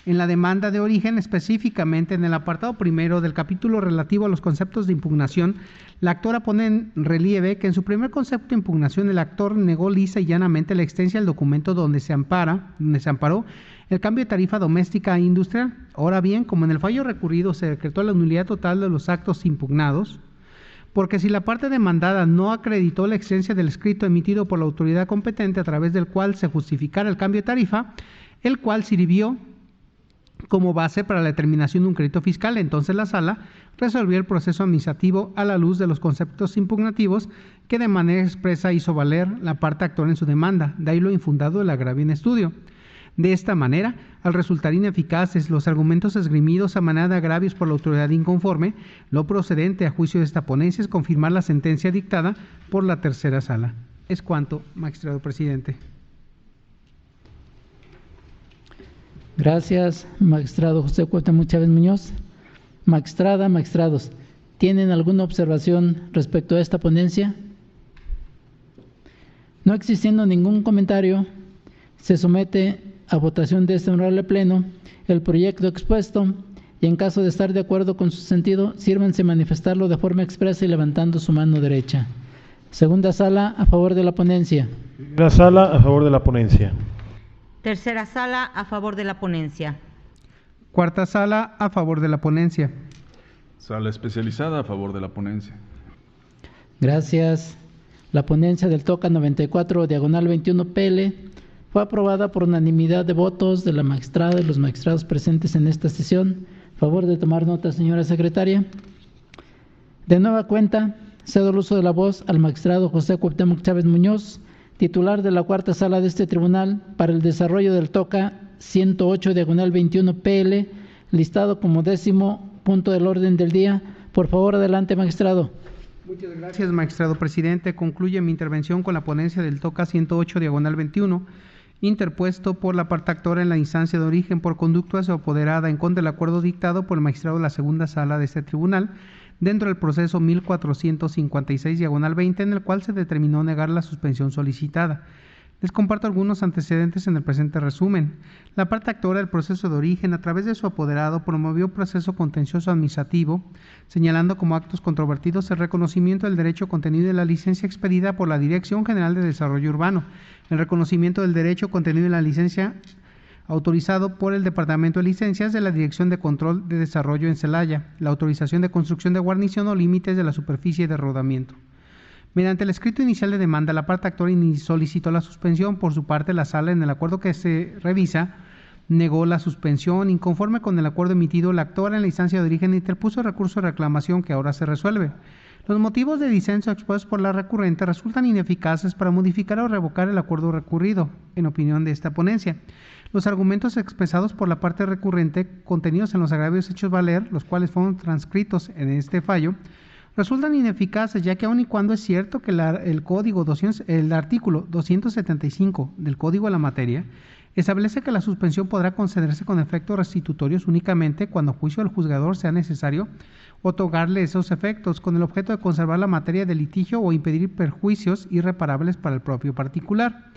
En la demanda de origen, específicamente en el apartado primero del capítulo relativo a los conceptos de impugnación, la actora pone en relieve que en su primer concepto de impugnación el actor negó lisa y llanamente la existencia del documento donde se amparó el cambio de tarifa doméstica e industrial. Ahora bien, como en el fallo recurrido se decretó la nulidad total de los actos impugnados, porque si la parte demandada no acreditó la existencia del escrito emitido por la autoridad competente a través del cual se justificara el cambio de tarifa, el cual sirvió como base para la determinación de un crédito fiscal, entonces la sala resolvió el proceso administrativo a la luz de los conceptos impugnativos que de manera expresa hizo valer la parte actora en su demanda, de ahí lo infundado del agravio en estudio. De esta manera, al resultar ineficaces los argumentos esgrimidos a manera de agravios por la autoridad inconforme, lo procedente a juicio de esta ponencia es confirmar la sentencia dictada por la tercera sala. Es cuanto, magistrado presidente. Gracias, magistrado José Cuauhtémoc Chávez Muñoz. Magistrada, magistrados, ¿tienen alguna observación respecto a esta ponencia? No existiendo ningún comentario, se somete a votación de este honorable pleno el proyecto expuesto y en caso de estar de acuerdo con su sentido, sírvanse manifestarlo de forma expresa y levantando su mano derecha. Segunda sala, a favor de la ponencia. Primera sala, a favor de la ponencia. Tercera sala, a favor de la ponencia. Cuarta sala, a favor de la ponencia. Sala especializada a favor de la ponencia. Gracias. La ponencia del TOCA 94, diagonal 21 PL, fue aprobada por unanimidad de votos de la magistrada y los magistrados presentes en esta sesión. Favor de tomar nota, señora secretaria. De nueva cuenta, cedo el uso de la voz al magistrado José Cuauhtémoc Chávez Muñoz, titular de la cuarta sala de este tribunal, para el desarrollo del TOCA 108, diagonal 21 PL, listado como 10º punto del orden del día. Por favor, adelante, magistrado. Muchas gracias, magistrado presidente. Concluye mi intervención con la ponencia del TOCA 108, diagonal 21, interpuesto por la parte actora en la instancia de origen por conducta apoderada en contra del acuerdo dictado por el magistrado de la segunda sala de este tribunal, dentro del proceso 1456, diagonal 20, en el cual se determinó negar la suspensión solicitada. Les comparto algunos antecedentes en el presente resumen. La parte actora del proceso de origen, a través de su apoderado, promovió un proceso contencioso administrativo, señalando como actos controvertidos el reconocimiento del derecho contenido en la licencia expedida por la Dirección General de Desarrollo Urbano, el reconocimiento del derecho contenido en la licencia autorizado por el Departamento de Licencias de la Dirección de Control de Desarrollo en Celaya, la autorización de construcción de guarnición o límites de la superficie de rodamiento. Mediante el escrito inicial de demanda, la parte actora solicitó la suspensión. Por su parte, la sala, en el acuerdo que se revisa, negó la suspensión. Inconforme con el acuerdo emitido, la actora en la instancia de origen interpuso recurso de reclamación que ahora se resuelve. Los motivos de disenso expuestos por la recurrente resultan ineficaces para modificar o revocar el acuerdo recurrido, en opinión de esta ponencia. Los argumentos expresados por la parte recurrente, contenidos en los agravios hechos valer, los cuales fueron transcritos en este fallo, resultan ineficaces, ya que aun y cuando es cierto que el artículo 275 del Código de la Materia establece que la suspensión podrá concederse con efectos restitutorios únicamente cuando a juicio del juzgador sea necesario otorgarle esos efectos, con el objeto de conservar la materia de litigio o impedir perjuicios irreparables para el propio particular.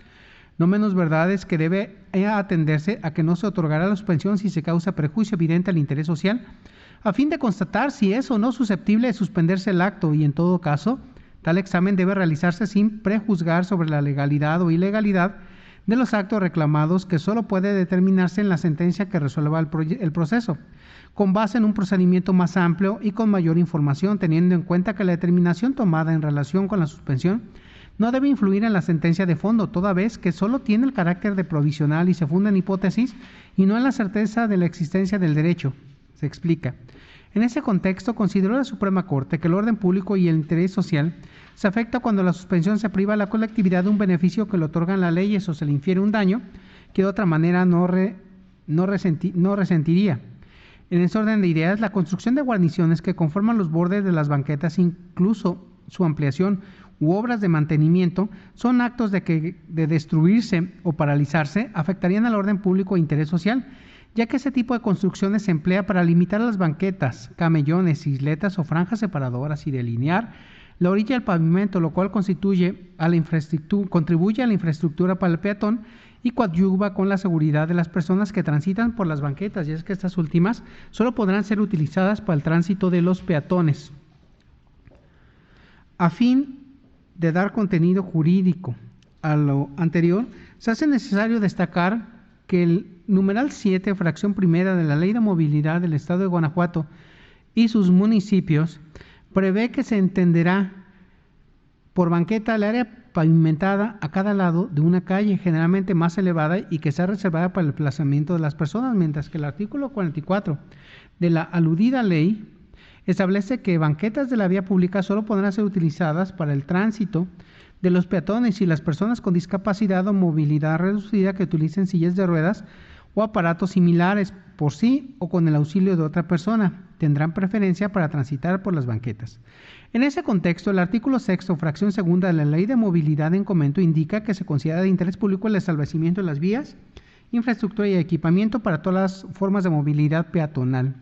No menos verdad es que debe atenderse a que no se otorgará la suspensión si se causa perjuicio evidente al interés social, a fin de constatar si es o no susceptible de suspenderse el acto, y en todo caso, tal examen debe realizarse sin prejuzgar sobre la legalidad o ilegalidad de los actos reclamados, que solo puede determinarse en la sentencia que resuelva el proceso, con base en un procedimiento más amplio y con mayor información, teniendo en cuenta que la determinación tomada en relación con la suspensión no debe influir en la sentencia de fondo, toda vez que solo tiene el carácter de provisional y se funda en hipótesis y no en la certeza de la existencia del derecho. Se explica. En ese contexto, consideró la Suprema Corte que el orden público y el interés social se afecta cuando la suspensión se priva a la colectividad de un beneficio que le otorgan las leyes o se le infiere un daño que de otra manera no resentiría. En ese orden de ideas, la construcción de guarniciones que conforman los bordes de las banquetas, incluso su ampliación u obras de mantenimiento, son actos de destruirse o paralizarse afectarían al orden público e interés social, ya que ese tipo de construcciones se emplea para limitar las banquetas, camellones, isletas o franjas separadoras y delinear la orilla del pavimento, lo cual contribuye a la infraestructura para el peatón y coadyuva con la seguridad de las personas que transitan por las banquetas, y es que estas últimas solo podrán ser utilizadas para el tránsito de los peatones. A fin de dar contenido jurídico a lo anterior, se hace necesario destacar que el numeral 7, fracción primera de la Ley de Movilidad del Estado de Guanajuato y sus municipios, prevé que se entenderá por banqueta el área pavimentada a cada lado de una calle, generalmente más elevada y que sea reservada para el desplazamiento de las personas, mientras que el artículo 44 de la aludida ley establece que banquetas de la vía pública solo podrán ser utilizadas para el tránsito de los peatones y las personas con discapacidad o movilidad reducida que utilicen sillas de ruedas o aparatos similares por sí o con el auxilio de otra persona. Tendrán preferencia para transitar por las banquetas. En ese contexto, el artículo 6º, fracción segunda de la Ley de Movilidad en comento indica que se considera de interés público el establecimiento de las vías, infraestructura y equipamiento para todas las formas de movilidad peatonal.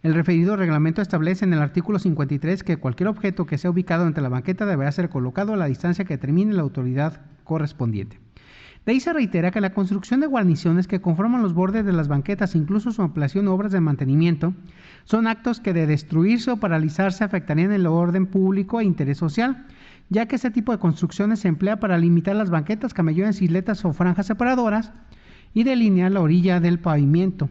El referido reglamento establece en el artículo 53 que cualquier objeto que sea ubicado entre la banqueta deberá ser colocado a la distancia que determine la autoridad correspondiente. De ahí se reitera que la construcción de guarniciones que conforman los bordes de las banquetas, incluso su ampliación o obras de mantenimiento, son actos que de destruirse o paralizarse afectarían el orden público e interés social, ya que ese tipo de construcciones se emplea para limitar las banquetas, camellones, isletas o franjas separadoras y delinear la orilla del pavimento.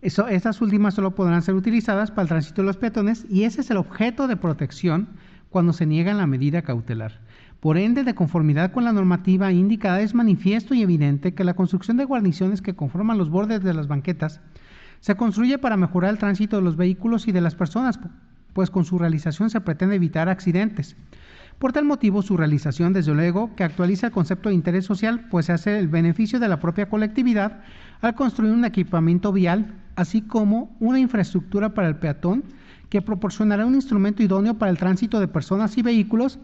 Estas últimas solo podrán ser utilizadas para el tránsito de los peatones y ese es el objeto de protección cuando se niega la medida cautelar. Por ende, de conformidad con la normativa indicada, es manifiesto y evidente que la construcción de guarniciones que conforman los bordes de las banquetas se construye para mejorar el tránsito de los vehículos y de las personas, pues con su realización se pretende evitar accidentes. Por tal motivo, su realización, desde luego, que actualiza el concepto de interés social, pues se hace el beneficio de la propia colectividad al construir un equipamiento vial, así como una infraestructura para el peatón que proporcionará un instrumento idóneo para el tránsito de personas y vehículos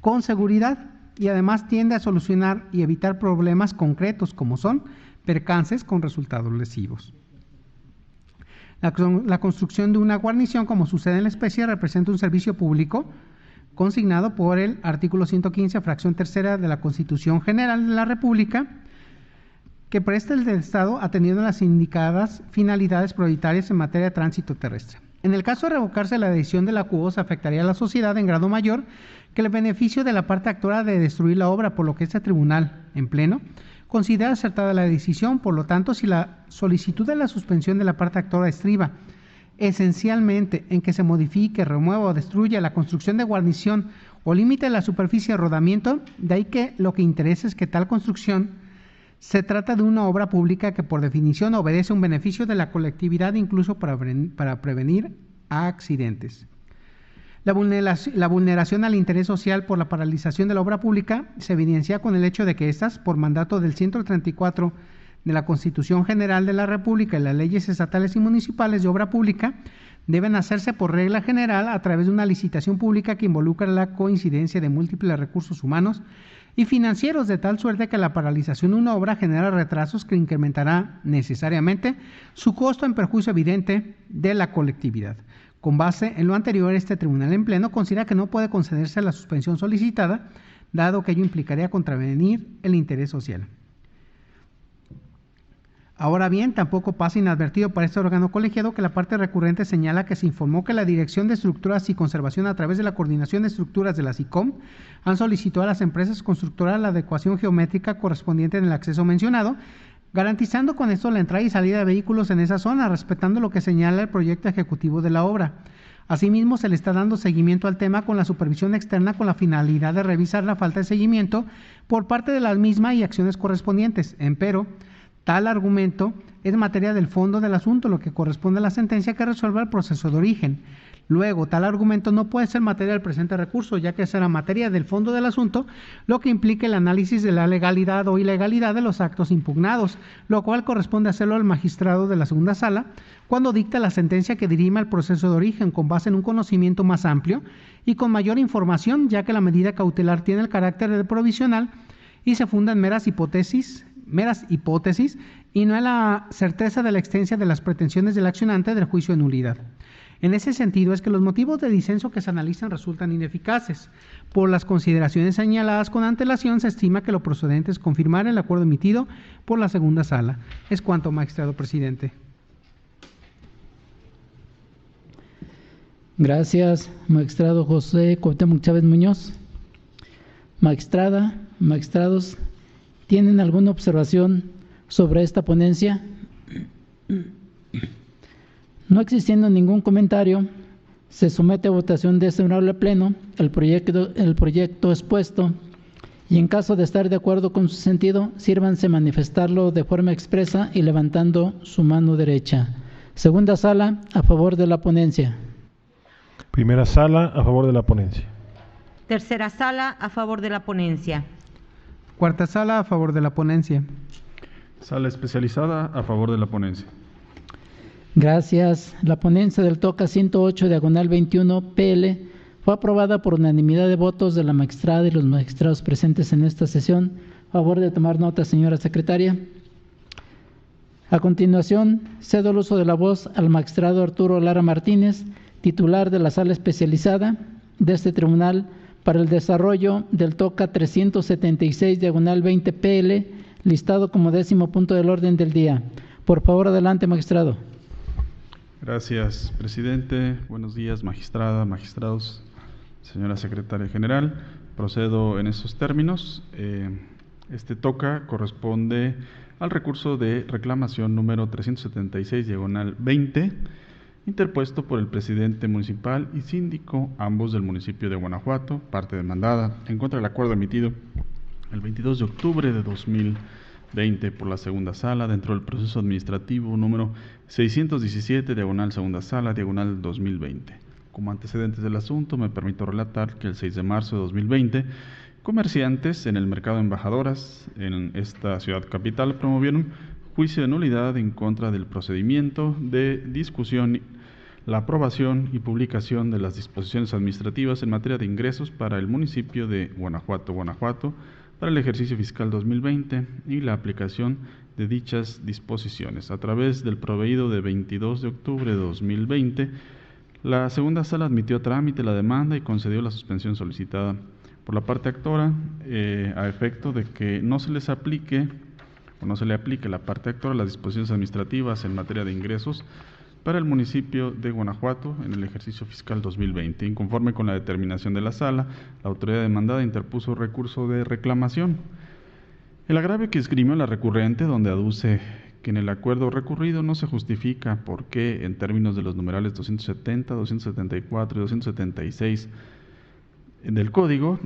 con seguridad y además tiende a solucionar y evitar problemas concretos como son percances con resultados lesivos. La construcción de una guarnición, como sucede en la especie, representa un servicio público consignado por el artículo 115, fracción tercera de la Constitución General de la República, que presta el del Estado atendiendo las indicadas finalidades prioritarias en materia de tránsito terrestre. En el caso de revocarse la decisión de la QO, se afectaría a la sociedad en grado mayor que el beneficio de la parte actora de destruir la obra, por lo que este tribunal, en pleno, considera acertada la decisión. Por lo tanto, si la solicitud de la suspensión de la parte actora estriba esencialmente en que se modifique, remueva o destruya la construcción de guarnición o límite la superficie de rodamiento, de ahí que lo que interesa es que tal construcción se trata de una obra pública que por definición obedece un beneficio de la colectividad, incluso para prevenir accidentes. La vulneración al interés social por la paralización de la obra pública se evidencia con el hecho de que éstas, por mandato del 134 de la Constitución General de la República y las leyes estatales y municipales de obra pública, deben hacerse por regla general a través de una licitación pública que involucra la coincidencia de múltiples recursos humanos y financieros, de tal suerte que la paralización de una obra genera retrasos que incrementará necesariamente su costo en perjuicio evidente de la colectividad. Con base en lo anterior, este tribunal en pleno considera que no puede concederse la suspensión solicitada, dado que ello implicaría contravenir el interés social. Ahora bien, tampoco pasa inadvertido para este órgano colegiado que la parte recurrente señala que se informó que la Dirección de Estructuras y Conservación, a través de la Coordinación de Estructuras de la SICOM, han solicitado a las empresas constructoras la adecuación geométrica correspondiente en el acceso mencionado, garantizando con esto la entrada y salida de vehículos en esa zona, respetando lo que señala el proyecto ejecutivo de la obra. Asimismo, se le está dando seguimiento al tema con la supervisión externa con la finalidad de revisar la falta de seguimiento por parte de la misma y acciones correspondientes. Empero, tal argumento es materia del fondo del asunto, lo que corresponde a la sentencia que resuelva el proceso de origen. Luego, tal argumento no puede ser materia del presente recurso, ya que será materia del fondo del asunto, lo que implica el análisis de la legalidad o ilegalidad de los actos impugnados, lo cual corresponde hacerlo al magistrado de la segunda sala cuando dicta la sentencia que dirima el proceso de origen con base en un conocimiento más amplio y con mayor información, ya que la medida cautelar tiene el carácter de provisional y se funda en meras hipótesis y no en la certeza de la existencia de las pretensiones del accionante del juicio de nulidad. En ese sentido es que los motivos de disenso que se analizan resultan ineficaces. Por las consideraciones señaladas con antelación, se estima que lo procedente es confirmar el acuerdo emitido por la segunda sala. Es cuanto, magistrado presidente. Gracias, magistrado José Cuauhtémoc Chávez Muñoz. Magistrada, magistrados, ¿tienen alguna observación sobre esta ponencia? No existiendo ningún comentario, se somete a votación de este honorable pleno el proyecto expuesto y en caso de estar de acuerdo con su sentido, sírvanse manifestarlo de forma expresa y levantando su mano derecha. Segunda sala, a favor de la ponencia. Primera sala, a favor de la ponencia. Tercera sala, a favor de la ponencia. Cuarta sala, a favor de la ponencia. Sala especializada, a favor de la ponencia. Gracias. La ponencia del TOCA 108, diagonal 21, PL, fue aprobada por unanimidad de votos de la magistrada y los magistrados presentes en esta sesión. A favor de tomar nota, señora secretaria. A continuación, cedo el uso de la voz al magistrado Arturo Lara Martínez, titular de la sala especializada de este tribunal, para el desarrollo del TOCA 376, diagonal 20 PL, listado como 10º punto del orden del día. Por favor, adelante, magistrado. Gracias, presidente. Buenos días, magistrada, magistrados, señora secretaria general. Procedo en esos términos. Este TOCA corresponde al recurso de reclamación número 376, diagonal 20, interpuesto por el presidente municipal y síndico, ambos del municipio de Guanajuato, parte demandada, en contra del acuerdo emitido el 22 de octubre de 2020 por la segunda sala, dentro del proceso administrativo número 617, diagonal segunda sala, diagonal 2020. Como antecedentes del asunto, me permito relatar que el 6 de marzo de 2020, comerciantes en el mercado Embajadoras, en esta ciudad capital, promovieron juicio de nulidad en contra del procedimiento de discusión, la aprobación y publicación de las disposiciones administrativas en materia de ingresos para el municipio de Guanajuato, para el ejercicio fiscal 2020 y la aplicación de dichas disposiciones. A través del proveído de 22 de octubre de 2020, la segunda sala admitió a trámite la demanda y concedió la suspensión solicitada por la parte actora a efecto de que no se les aplique o no se le aplique a la parte actora las disposiciones administrativas en materia de ingresos para el municipio de Guanajuato en el ejercicio fiscal 2020. Inconforme con la determinación de la sala, la autoridad demandada interpuso recurso de reclamación. El agravio que esgrimió la recurrente, donde aduce que en el acuerdo recurrido no se justifica por qué, en términos de los numerales 270, 274 y 276 del Código,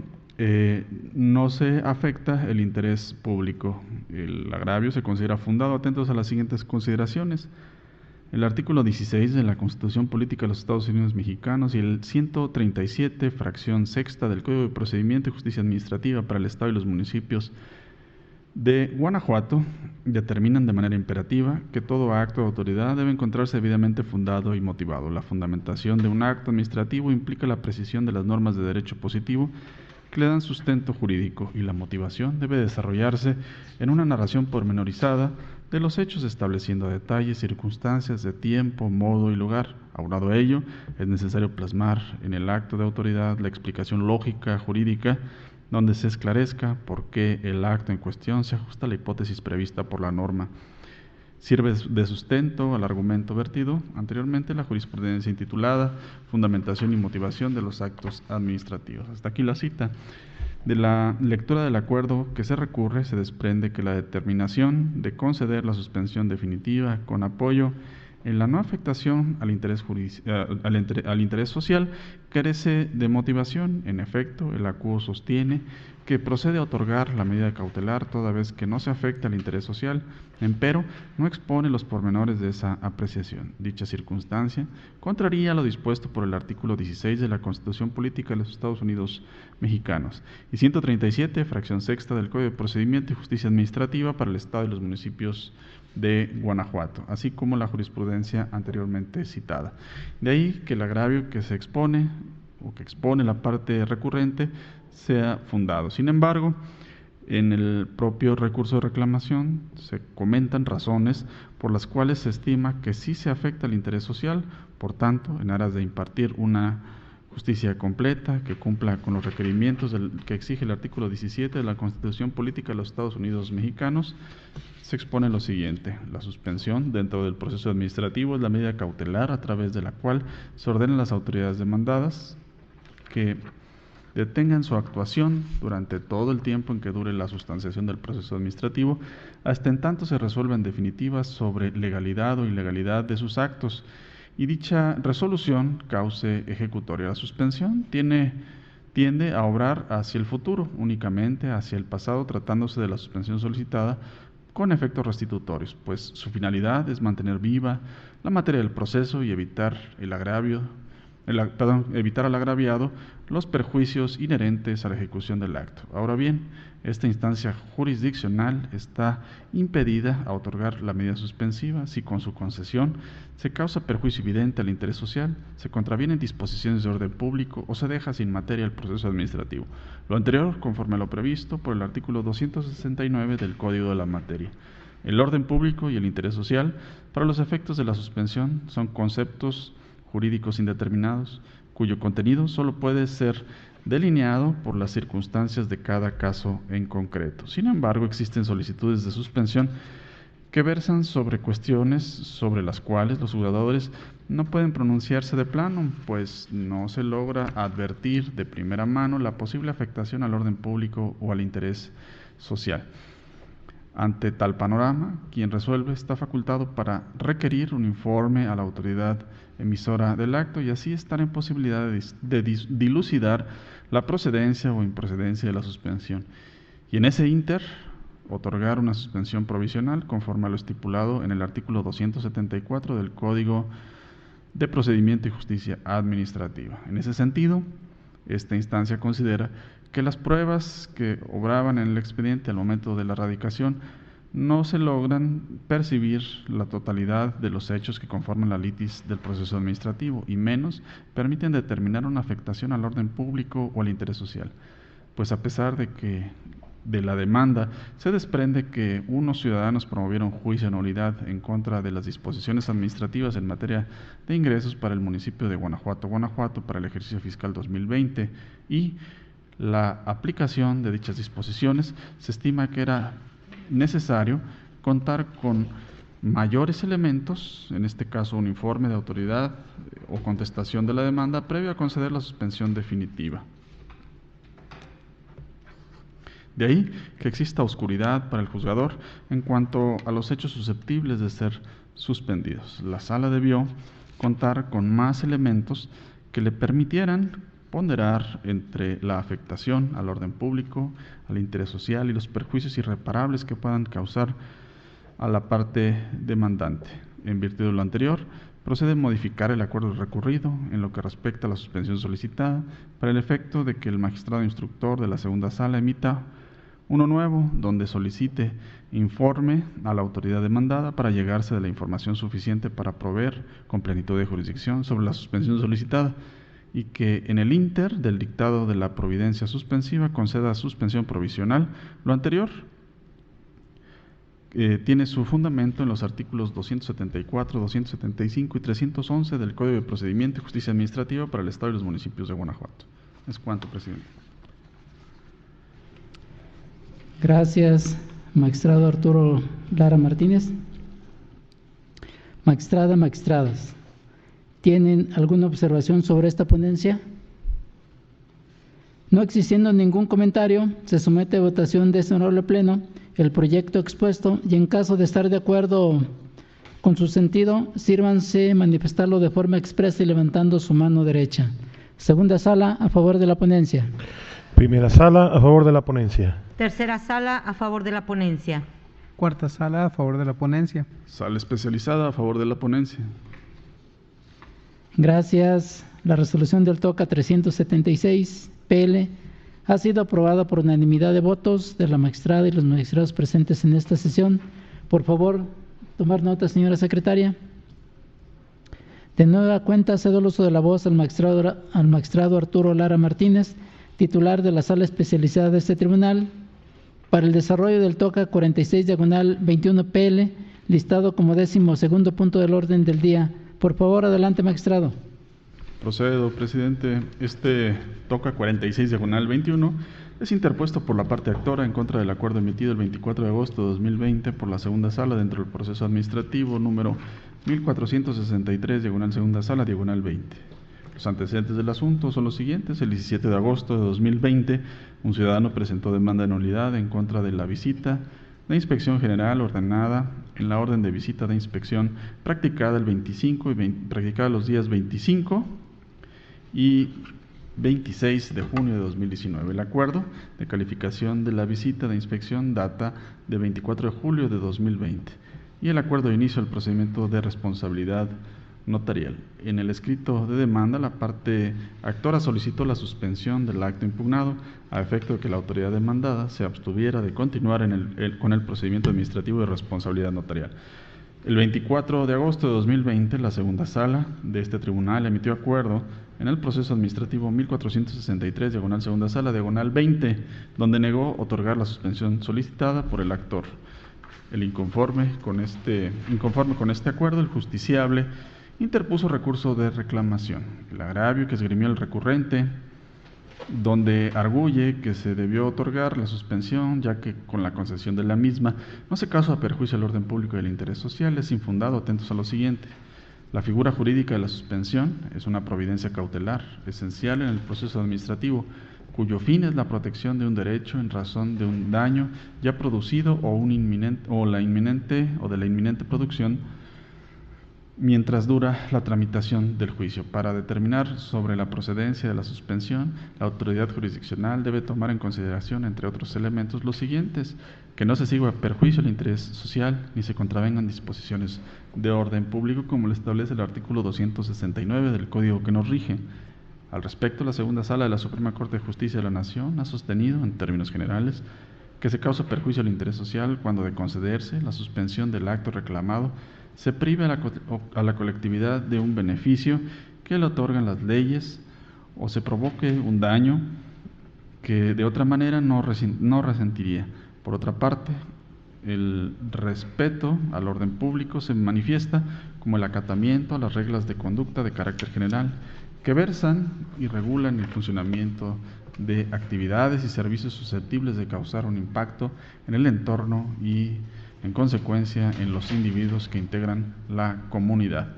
no se afecta el interés público. El agravio se considera fundado, atentos a las siguientes consideraciones. El artículo 16 de la Constitución Política de los Estados Unidos Mexicanos y el 137, fracción sexta del Código de Procedimiento y Justicia Administrativa para el Estado y los municipios de Guanajuato determinan de manera imperativa que todo acto de autoridad debe encontrarse debidamente fundado y motivado. La fundamentación de un acto administrativo implica la precisión de las normas de derecho positivo que le dan sustento jurídico, y la motivación debe desarrollarse en una narración pormenorizada de los hechos, estableciendo detalles, circunstancias de tiempo, modo y lugar. Aunado a ello, es necesario plasmar en el acto de autoridad la explicación lógica, jurídica, donde se esclarezca por qué el acto en cuestión se ajusta a la hipótesis prevista por la norma. Sirve de sustento al argumento vertido anteriormente la jurisprudencia intitulada Fundamentación y motivación de los actos administrativos. Hasta aquí la cita. De la lectura del acuerdo que se recurre, se desprende que la determinación de conceder la suspensión definitiva con apoyo en la no afectación al interés social carece de motivación. En efecto, el acuo sostiene que procede a otorgar la medida cautelar toda vez que no se afecta al interés social, empero no expone los pormenores de esa apreciación. Dicha circunstancia contraría lo dispuesto por el artículo 16 de la Constitución Política de los Estados Unidos Mexicanos y 137, fracción sexta del Código de Procedimiento y Justicia Administrativa para el Estado y los municipios de Guanajuato, así como la jurisprudencia anteriormente citada. De ahí que el agravio que se expone o que expone la parte recurrente sea fundado. Sin embargo, en el propio recurso de reclamación se comentan razones por las cuales se estima que sí se afecta al interés social. Por tanto, en aras de impartir una justicia completa que cumpla con los requerimientos que exige el artículo 17 de la Constitución Política de los Estados Unidos Mexicanos, se expone lo siguiente: la suspensión dentro del proceso administrativo es la medida cautelar a través de la cual se ordenan las autoridades demandadas que detengan su actuación durante todo el tiempo en que dure la sustanciación del proceso administrativo, hasta en tanto se resuelva en definitiva sobre legalidad o ilegalidad de sus actos, y dicha resolución cause ejecutoria. La suspensión tiende a obrar hacia el futuro, únicamente hacia el pasado, tratándose de la suspensión solicitada con efectos restitutorios, pues su finalidad es mantener viva la materia del proceso y evitar el agravio evitar al agraviado los perjuicios inherentes a la ejecución del acto. Ahora bien, esta instancia jurisdiccional está impedida a otorgar la medida suspensiva si con su concesión se causa perjuicio evidente al interés social, se contravienen disposiciones de orden público o se deja sin materia el proceso administrativo. Lo anterior conforme a lo previsto por el artículo 269 del Código de la Materia. El orden público y el interés social, para los efectos de la suspensión, son conceptos jurídicos indeterminados, cuyo contenido solo puede ser delineado por las circunstancias de cada caso en concreto. Sin embargo, existen solicitudes de suspensión que versan sobre cuestiones sobre las cuales los juzgadores no pueden pronunciarse de plano, pues no se logra advertir de primera mano la posible afectación al orden público o al interés social. Ante tal panorama, quien resuelve está facultado para requerir un informe a la autoridad emisora del acto y así estar en posibilidad de dilucidar la procedencia o improcedencia de la suspensión. Y en ese ínter, otorgar una suspensión provisional conforme a lo estipulado en el artículo 274 del Código de Procedimiento y Justicia Administrativa. En ese sentido, esta instancia considera que las pruebas que obraban en el expediente al momento de la radicación no se logran percibir la totalidad de los hechos que conforman la litis del proceso administrativo y menos permiten determinar una afectación al orden público o al interés social, pues a pesar de la demanda se desprende que unos ciudadanos promovieron juicio de nulidad en contra de las disposiciones administrativas en materia de ingresos para el municipio de Guanajuato, para el ejercicio fiscal 2020 y la aplicación de dichas disposiciones se estima que era necesario contar con mayores elementos, en este caso un informe de autoridad o contestación de la demanda previo a conceder la suspensión definitiva. De ahí que exista oscuridad para el juzgador en cuanto a los hechos susceptibles de ser suspendidos. La sala debió contar con más elementos que le permitieran ponderar entre la afectación al orden público, al interés social y los perjuicios irreparables que puedan causar a la parte demandante. En virtud de lo anterior, procede a modificar el acuerdo recurrido en lo que respecta a la suspensión solicitada para el efecto de que el magistrado instructor de la segunda sala emita uno nuevo donde solicite informe a la autoridad demandada para llegarse de la información suficiente para proveer con plenitud de jurisdicción sobre la suspensión solicitada y que en el ínter del dictado de la providencia suspensiva conceda suspensión provisional. Lo anterior tiene su fundamento en los artículos 274, 275 y 311 del Código de Procedimiento y Justicia Administrativa para el Estado y los municipios de Guanajuato. Es cuanto, presidente. Gracias, magistrado Arturo Lara Martínez. Magistradas, ¿tienen alguna observación sobre esta ponencia? No existiendo ningún comentario, se somete a votación de este honorable pleno el proyecto expuesto y en caso de estar de acuerdo con su sentido, sírvanse manifestarlo de forma expresa y levantando su mano derecha. Segunda sala, a favor de la ponencia. Primera sala, a favor de la ponencia. Tercera sala, a favor de la ponencia. Cuarta sala, a favor de la ponencia. Sala especializada, a favor de la ponencia. Gracias. La resolución del TOCA 376 PL ha sido aprobada por unanimidad de votos de la magistrada y los magistrados presentes en esta sesión. Por favor, tomar nota, señora secretaria. De nueva cuenta, cedo el uso de la voz al magistrado Arturo Lara Martínez, titular de la sala especializada de este tribunal, para el desarrollo del TOCA 46/21 PL, listado como 12º punto del orden del día. Por favor, adelante, magistrado. Procedo, presidente. Este TOCA 46/21 es interpuesto por la parte actora en contra del acuerdo emitido el 24 de agosto de 2020 por la segunda sala dentro del proceso administrativo número 1463, segunda sala, 20. Los antecedentes del asunto son los siguientes. El 17 de agosto de 2020, un ciudadano presentó demanda de nulidad en contra de la visita de inspección general ordenada en la orden de visita de inspección practicada el 25 y practicada los días 25 y 26 de junio de 2019. El acuerdo de calificación de la visita de inspección data de 24 de julio de 2020 y el acuerdo de inicio del procedimiento de responsabilidad notarial. En el escrito de demanda, la parte actora solicitó la suspensión del acto impugnado a efecto de que la autoridad demandada se abstuviera de continuar con el procedimiento administrativo de responsabilidad notarial. El 24 de agosto de 2020, la segunda sala de este tribunal emitió acuerdo en el proceso administrativo 1463, diagonal segunda sala, diagonal 20, donde negó otorgar la suspensión solicitada por el actor. El inconforme con este acuerdo, el justiciable interpuso recurso de reclamación. El agravio que esgrimió el recurrente, donde arguye que se debió otorgar la suspensión, ya que con la concesión de la misma no se causa perjuicio al orden público y al interés social, es infundado. Atentos a lo siguiente. La figura jurídica de la suspensión es una providencia cautelar, esencial en el proceso administrativo, cuyo fin es la protección de un derecho en razón de un daño ya producido o de la inminente producción mientras dura la tramitación del juicio. Para determinar sobre la procedencia de la suspensión, la autoridad jurisdiccional debe tomar en consideración, entre otros elementos, los siguientes: que no se siga a perjuicio al interés social, ni se contravengan disposiciones de orden público, como lo establece el artículo 269 del Código que nos rige. Al respecto, la segunda sala de la Suprema Corte de Justicia de la Nación ha sostenido, en términos generales, que se causa perjuicio al interés social cuando, de concederse la suspensión del acto reclamado, se prive a la colectividad de un beneficio que le otorgan las leyes o se provoque un daño que de otra manera no resentiría. Por otra parte, el respeto al orden público se manifiesta como el acatamiento a las reglas de conducta de carácter general que versan y regulan el funcionamiento de actividades y servicios susceptibles de causar un impacto en el entorno y, en consecuencia, en los individuos que integran la comunidad.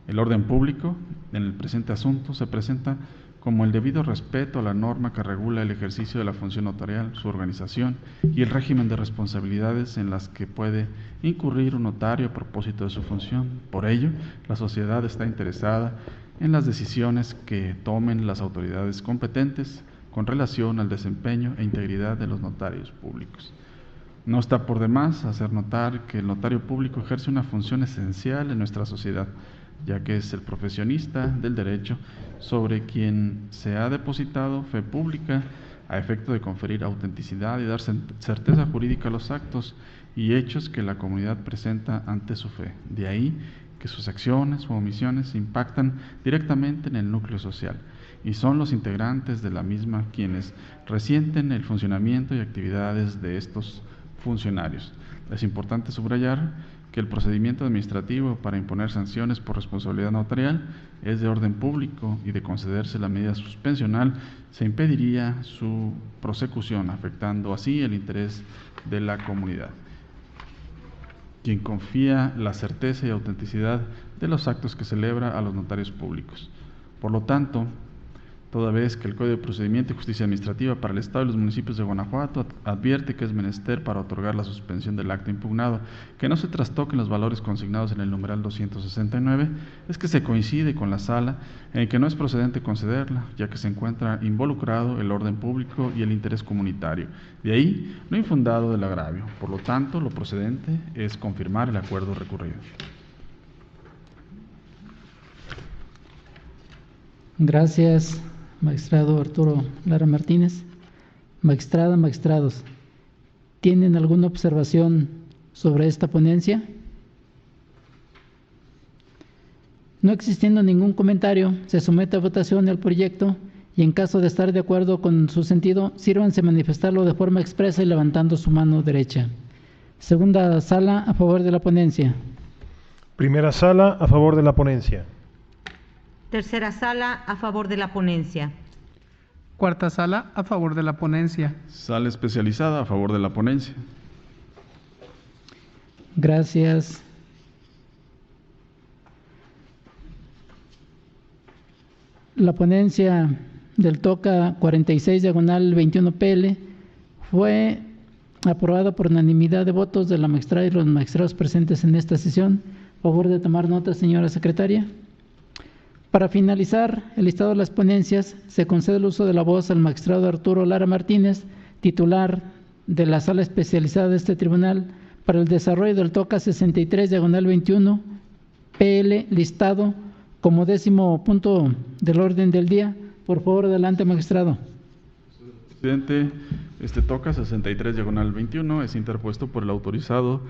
El orden público, en el presente asunto, se presenta como el debido respeto a la norma que regula el ejercicio de la función notarial, su organización y el régimen de responsabilidades en las que puede incurrir un notario a propósito de su función. Por ello, la sociedad está interesada en las decisiones que tomen las autoridades competentes con relación al desempeño e integridad de los notarios públicos. No está por demás hacer notar que el notario público ejerce una función esencial en nuestra sociedad, ya que es el profesionista del derecho sobre quien se ha depositado fe pública a efecto de conferir autenticidad y dar certeza jurídica a los actos y hechos que la comunidad presenta ante su fe. De ahí que sus acciones o omisiones impactan directamente en el núcleo social y son los integrantes de la misma quienes resienten el funcionamiento y actividades de estos funcionarios. Es importante subrayar que el procedimiento administrativo para imponer sanciones por responsabilidad notarial es de orden público y de concederse la medida suspensional se impediría su prosecución, afectando así el interés de la comunidad, quien confía la certeza y autenticidad de los actos que celebra a los notarios públicos. Por lo tanto, toda vez que el Código de Procedimiento y Justicia Administrativa para el Estado y los municipios de Guanajuato advierte que es menester para otorgar la suspensión del acto impugnado que no se trastoquen los valores consignados en el numeral 269, es que se coincide con la sala en que no es procedente concederla, ya que se encuentra involucrado el orden público y el interés comunitario. De ahí lo infundado del agravio. Por lo tanto, lo procedente es confirmar el acuerdo recurrido. Gracias, magistrado Arturo Lara Martínez. Magistrada, magistrados, ¿tienen alguna observación sobre esta ponencia? No existiendo ningún comentario, se somete a votación el proyecto y en caso de estar de acuerdo con su sentido, sírvanse manifestarlo de forma expresa y levantando su mano derecha. Segunda sala, a favor de la ponencia. Primera sala, a favor de la ponencia. Tercera sala, a favor de la ponencia. Cuarta sala, a favor de la ponencia. Sala especializada, a favor de la ponencia. Gracias. La ponencia del TOCA 46 diagonal 21 PL fue aprobada por unanimidad de votos de la magistrada y los magistrados presentes en esta sesión. Favor de tomar nota, señora secretaria. Para finalizar el listado de las ponencias, se concede el uso de la voz al magistrado Arturo Lara Martínez, titular de la sala especializada de este tribunal, para el desarrollo del TOCA 63 diagonal 21 PL listado como 10º punto del orden del día. Por favor, adelante, magistrado. Presidente, este toca 63/21 es interpuesto por el autorizado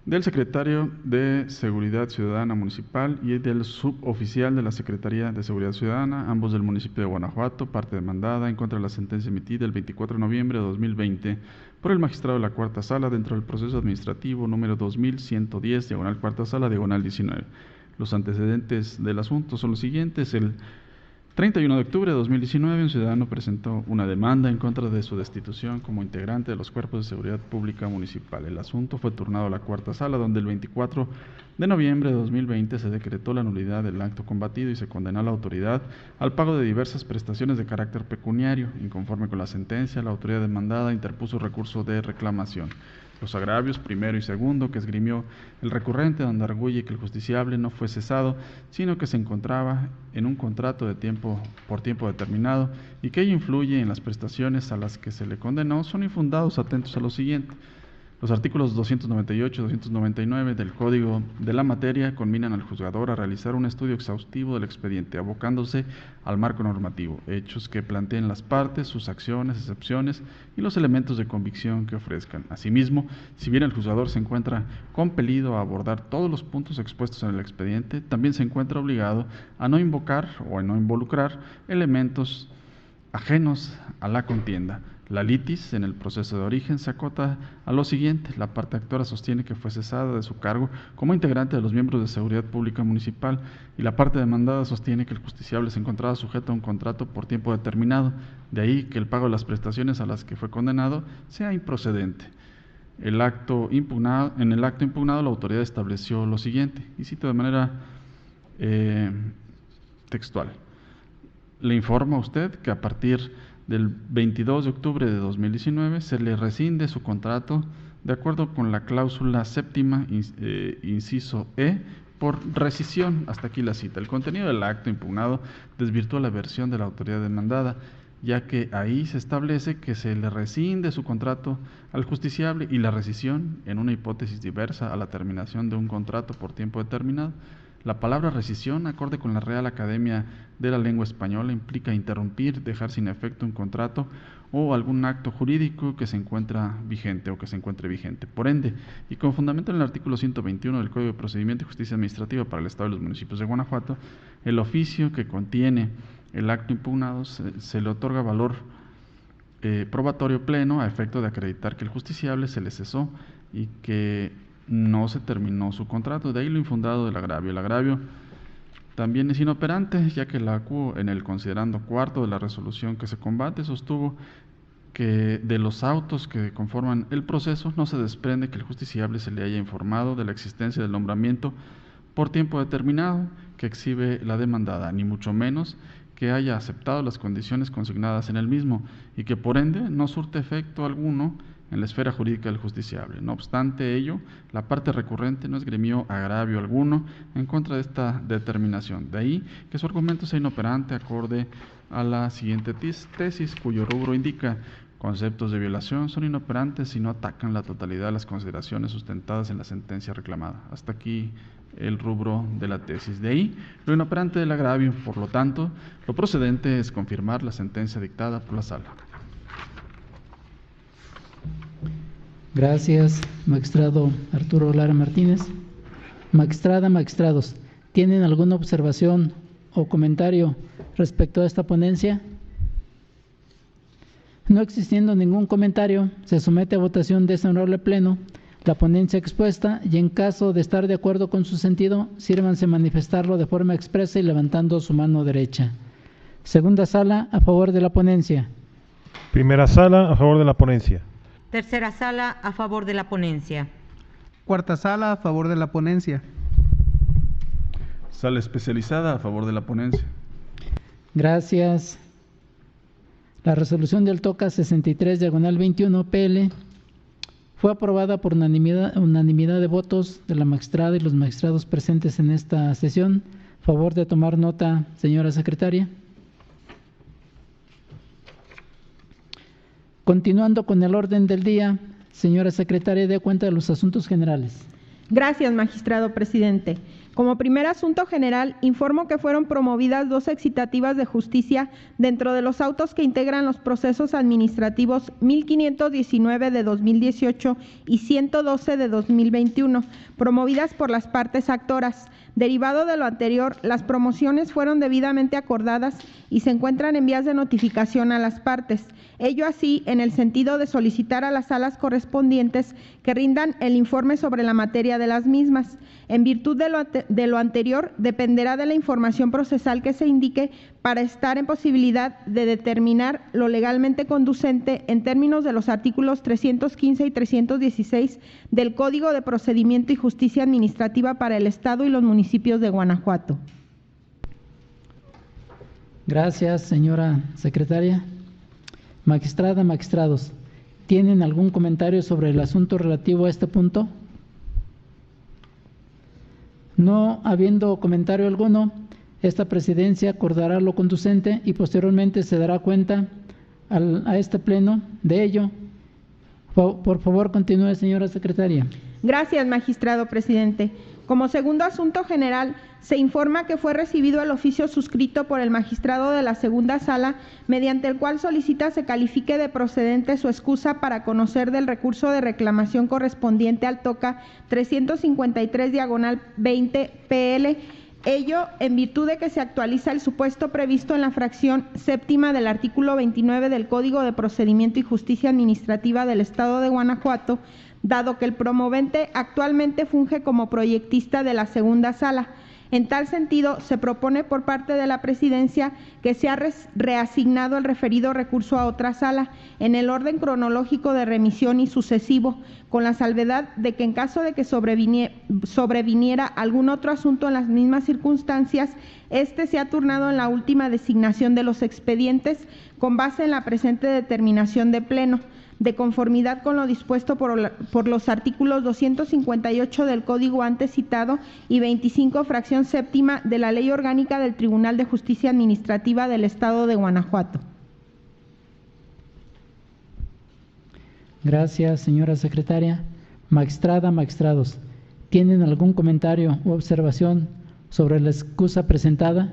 del secretario de Seguridad Ciudadana Municipal y del suboficial de la Secretaría de Seguridad Ciudadana, ambos del municipio de Guanajuato, parte demandada en contra de la sentencia emitida el 24 de noviembre de 2020 por el magistrado de la Cuarta Sala dentro del proceso administrativo número 2110, diagonal Cuarta Sala, diagonal 19. Los antecedentes del asunto son los siguientes. El 31 de octubre de 2019, un ciudadano presentó una demanda en contra de su destitución como integrante de los cuerpos de seguridad pública municipal. El asunto fue turnado a la Cuarta Sala, donde el 24 de noviembre de 2020 se decretó la nulidad del acto combatido y se condenó a la autoridad al pago de diversas prestaciones de carácter pecuniario. Inconforme con la sentencia, la autoridad demandada interpuso recurso de reclamación. Los agravios primero y segundo que esgrimió el recurrente, donde arguye que el justiciable no fue cesado, sino que se encontraba en un contrato por tiempo determinado y que ello influye en las prestaciones a las que se le condenó, son infundados, atentos a lo siguiente. Los artículos 298 y 299 del Código de la materia conminan al juzgador a realizar un estudio exhaustivo del expediente, abocándose al marco normativo, hechos que planteen las partes, sus acciones, excepciones y los elementos de convicción que ofrezcan. Asimismo, si bien el juzgador se encuentra compelido a abordar todos los puntos expuestos en el expediente, también se encuentra obligado a no invocar o a no involucrar elementos ajenos a la contienda. La litis en el proceso de origen se acota a lo siguiente: la parte actora sostiene que fue cesada de su cargo como integrante de los miembros de seguridad pública municipal y la parte demandada sostiene que el justiciable se encontraba sujeto a un contrato por tiempo determinado, de ahí que el pago de las prestaciones a las que fue condenado sea improcedente. En el acto impugnado, la autoridad estableció lo siguiente, y cito de manera textual: le informo a usted que a partir del 22 de octubre de 2019 se le rescinde su contrato de acuerdo con la cláusula séptima, inciso E, por rescisión. Hasta aquí la cita. El contenido del acto impugnado desvirtúa la versión de la autoridad demandada, ya que ahí se establece que se le rescinde su contrato al justiciable y la rescisión en una hipótesis diversa a la terminación de un contrato por tiempo determinado. La palabra rescisión, acorde con la Real Academia de la Lengua Española, implica interrumpir, dejar sin efecto un contrato o algún acto jurídico que se encuentre vigente. Por ende, y con fundamento en el artículo 121 del Código de Procedimiento y Justicia Administrativa para el Estado y los municipios de Guanajuato, el oficio que contiene el acto impugnado se le otorga valor probatorio pleno a efecto de acreditar que el justiciable se le cesó y que no se terminó su contrato. De ahí lo infundado del agravio. El agravio también es inoperante, ya que la ACU, en el considerando cuarto de la resolución que se combate, sostuvo que de los autos que conforman el proceso no se desprende que el justiciable se le haya informado de la existencia del nombramiento por tiempo determinado que exhibe la demandada, ni mucho menos que haya aceptado las condiciones consignadas en el mismo y que por ende no surte efecto alguno en la esfera jurídica del justiciable. No obstante ello, la parte recurrente no esgrimió agravio alguno en contra de esta determinación. De ahí que su argumento sea inoperante acorde a la siguiente tesis, cuyo rubro indica: conceptos de violación son inoperantes si no atacan la totalidad de las consideraciones sustentadas en la sentencia reclamada. Hasta aquí el rubro de la tesis. De ahí lo inoperante del agravio. Por lo tanto, lo procedente es confirmar la sentencia dictada por la Sala. Gracias, magistrado Arturo Lara Martínez. Magistrada, magistrados, ¿tienen alguna observación o comentario respecto a esta ponencia? No existiendo ningún comentario, se somete a votación de este honorable pleno la ponencia expuesta y en caso de estar de acuerdo con su sentido, sírvanse manifestarlo de forma expresa y levantando su mano derecha. Segunda sala, a favor de la ponencia. Primera sala, a favor de la ponencia. Tercera sala, a favor de la ponencia. Cuarta sala, a favor de la ponencia. Sala especializada, a favor de la ponencia. Gracias. La resolución del TOCA 63/21 PL fue aprobada por unanimidad de votos de la magistrada y los magistrados presentes en esta sesión. Favor de tomar nota, señora secretaria. Continuando con el orden del día, señora secretaria, dé cuenta de los asuntos generales. Gracias, magistrado presidente. Como primer asunto general, informo que fueron promovidas 2 excitativas de justicia dentro de los autos que integran los procesos administrativos 1519 de 2018 y 112 de 2021, promovidas por las partes actoras. Derivado de lo anterior, las promociones fueron debidamente acordadas y se encuentran en vías de notificación a las partes. Ello así en el sentido de solicitar a las salas correspondientes que rindan el informe sobre la materia de las mismas. En virtud de lo anterior, dependerá de la información procesal que se indique para estar en posibilidad de determinar lo legalmente conducente en términos de los artículos 315 y 316 del Código de Procedimiento y Justicia Administrativa para el Estado y los municipios de Guanajuato. Gracias, señora secretaria. Magistrada, magistrados, ¿tienen algún comentario sobre el asunto relativo a este punto? No habiendo comentario alguno, esta presidencia acordará lo conducente y posteriormente se dará cuenta a este pleno de ello. Por favor, continúe, señora secretaria. Gracias, magistrado presidente. Como segundo asunto general, se informa que fue recibido el oficio suscrito por el magistrado de la segunda sala, mediante el cual solicita se califique de procedente su excusa para conocer del recurso de reclamación correspondiente al TOCA 353/20 PL, ello en virtud de que se actualiza el supuesto previsto en la fracción séptima del artículo 29 del Código de Procedimiento y Justicia Administrativa del Estado de Guanajuato, dado que el promovente actualmente funge como proyectista de la segunda sala. En tal sentido, se propone por parte de la presidencia que sea reasignado el referido recurso a otra sala en el orden cronológico de remisión y sucesivo, con la salvedad de que en caso de que sobreviniera algún otro asunto en las mismas circunstancias, este sea turnado en la última designación de los expedientes con base en la presente determinación de pleno, de conformidad con lo dispuesto por los artículos 258 del Código antes citado y 25 fracción séptima de la Ley Orgánica del Tribunal de Justicia Administrativa del Estado de Guanajuato. Gracias, señora secretaria. Magistrada, magistrados, ¿tienen algún comentario u observación sobre la excusa presentada?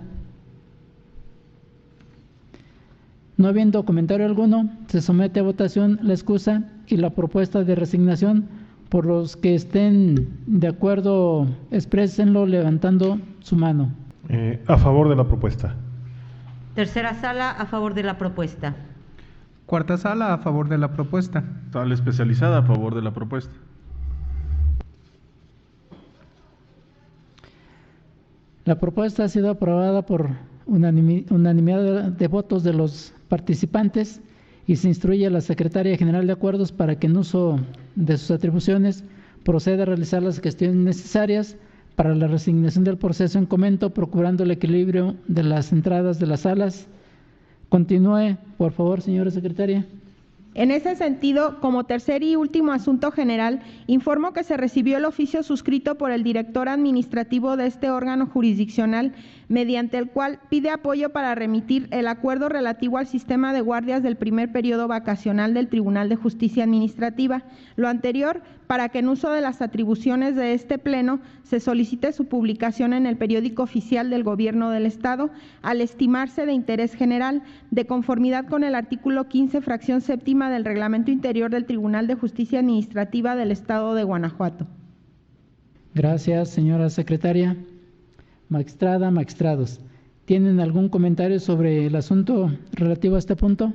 No habiendo comentario alguno, se somete a votación la excusa y la propuesta de resignación. Por los que estén de acuerdo, exprésenlo levantando su mano. A favor de la propuesta. Tercera sala, a favor de la propuesta. Cuarta sala, a favor de la propuesta. Sala especializada, a favor de la propuesta. La propuesta ha sido aprobada por unanimidad de votos de los participantes y se instruye a la Secretaría General de Acuerdos para que en uso de sus atribuciones proceda a realizar las gestiones necesarias para la resignación del proceso en comento, procurando el equilibrio de las entradas de las salas. Continúe, por favor, señora secretaria. En ese sentido, como tercer y último asunto general, informo que se recibió el oficio suscrito por el director administrativo de este órgano jurisdiccional, mediante el cual pide apoyo para remitir el acuerdo relativo al sistema de guardias del primer periodo vacacional del Tribunal de Justicia Administrativa. Lo anterior, para que en uso de las atribuciones de este pleno se solicite su publicación en el periódico oficial del Gobierno del Estado, al estimarse de interés general, de conformidad con el artículo 15, fracción séptima del Reglamento Interior del Tribunal de Justicia Administrativa del Estado de Guanajuato. Gracias, señora secretaria. Magistrada, magistrados, ¿tienen algún comentario sobre el asunto relativo a este punto?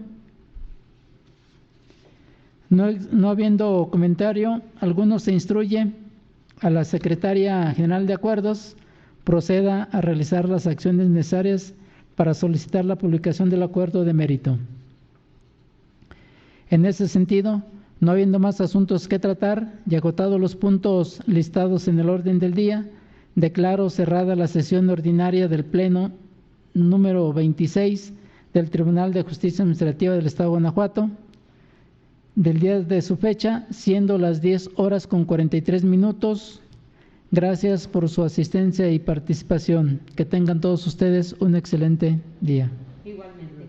No habiendo comentario alguno, se instruye a la Secretaría General de Acuerdos proceda a realizar las acciones necesarias para solicitar la publicación del acuerdo de mérito. En ese sentido, no habiendo más asuntos que tratar y agotados los puntos listados en el orden del día, declaro cerrada la sesión ordinaria del Pleno número 26 del Tribunal de Justicia Administrativa del Estado de Guanajuato, del día de su fecha, siendo las 10:43. Gracias por su asistencia y participación. Que tengan todos ustedes un excelente día. Igualmente.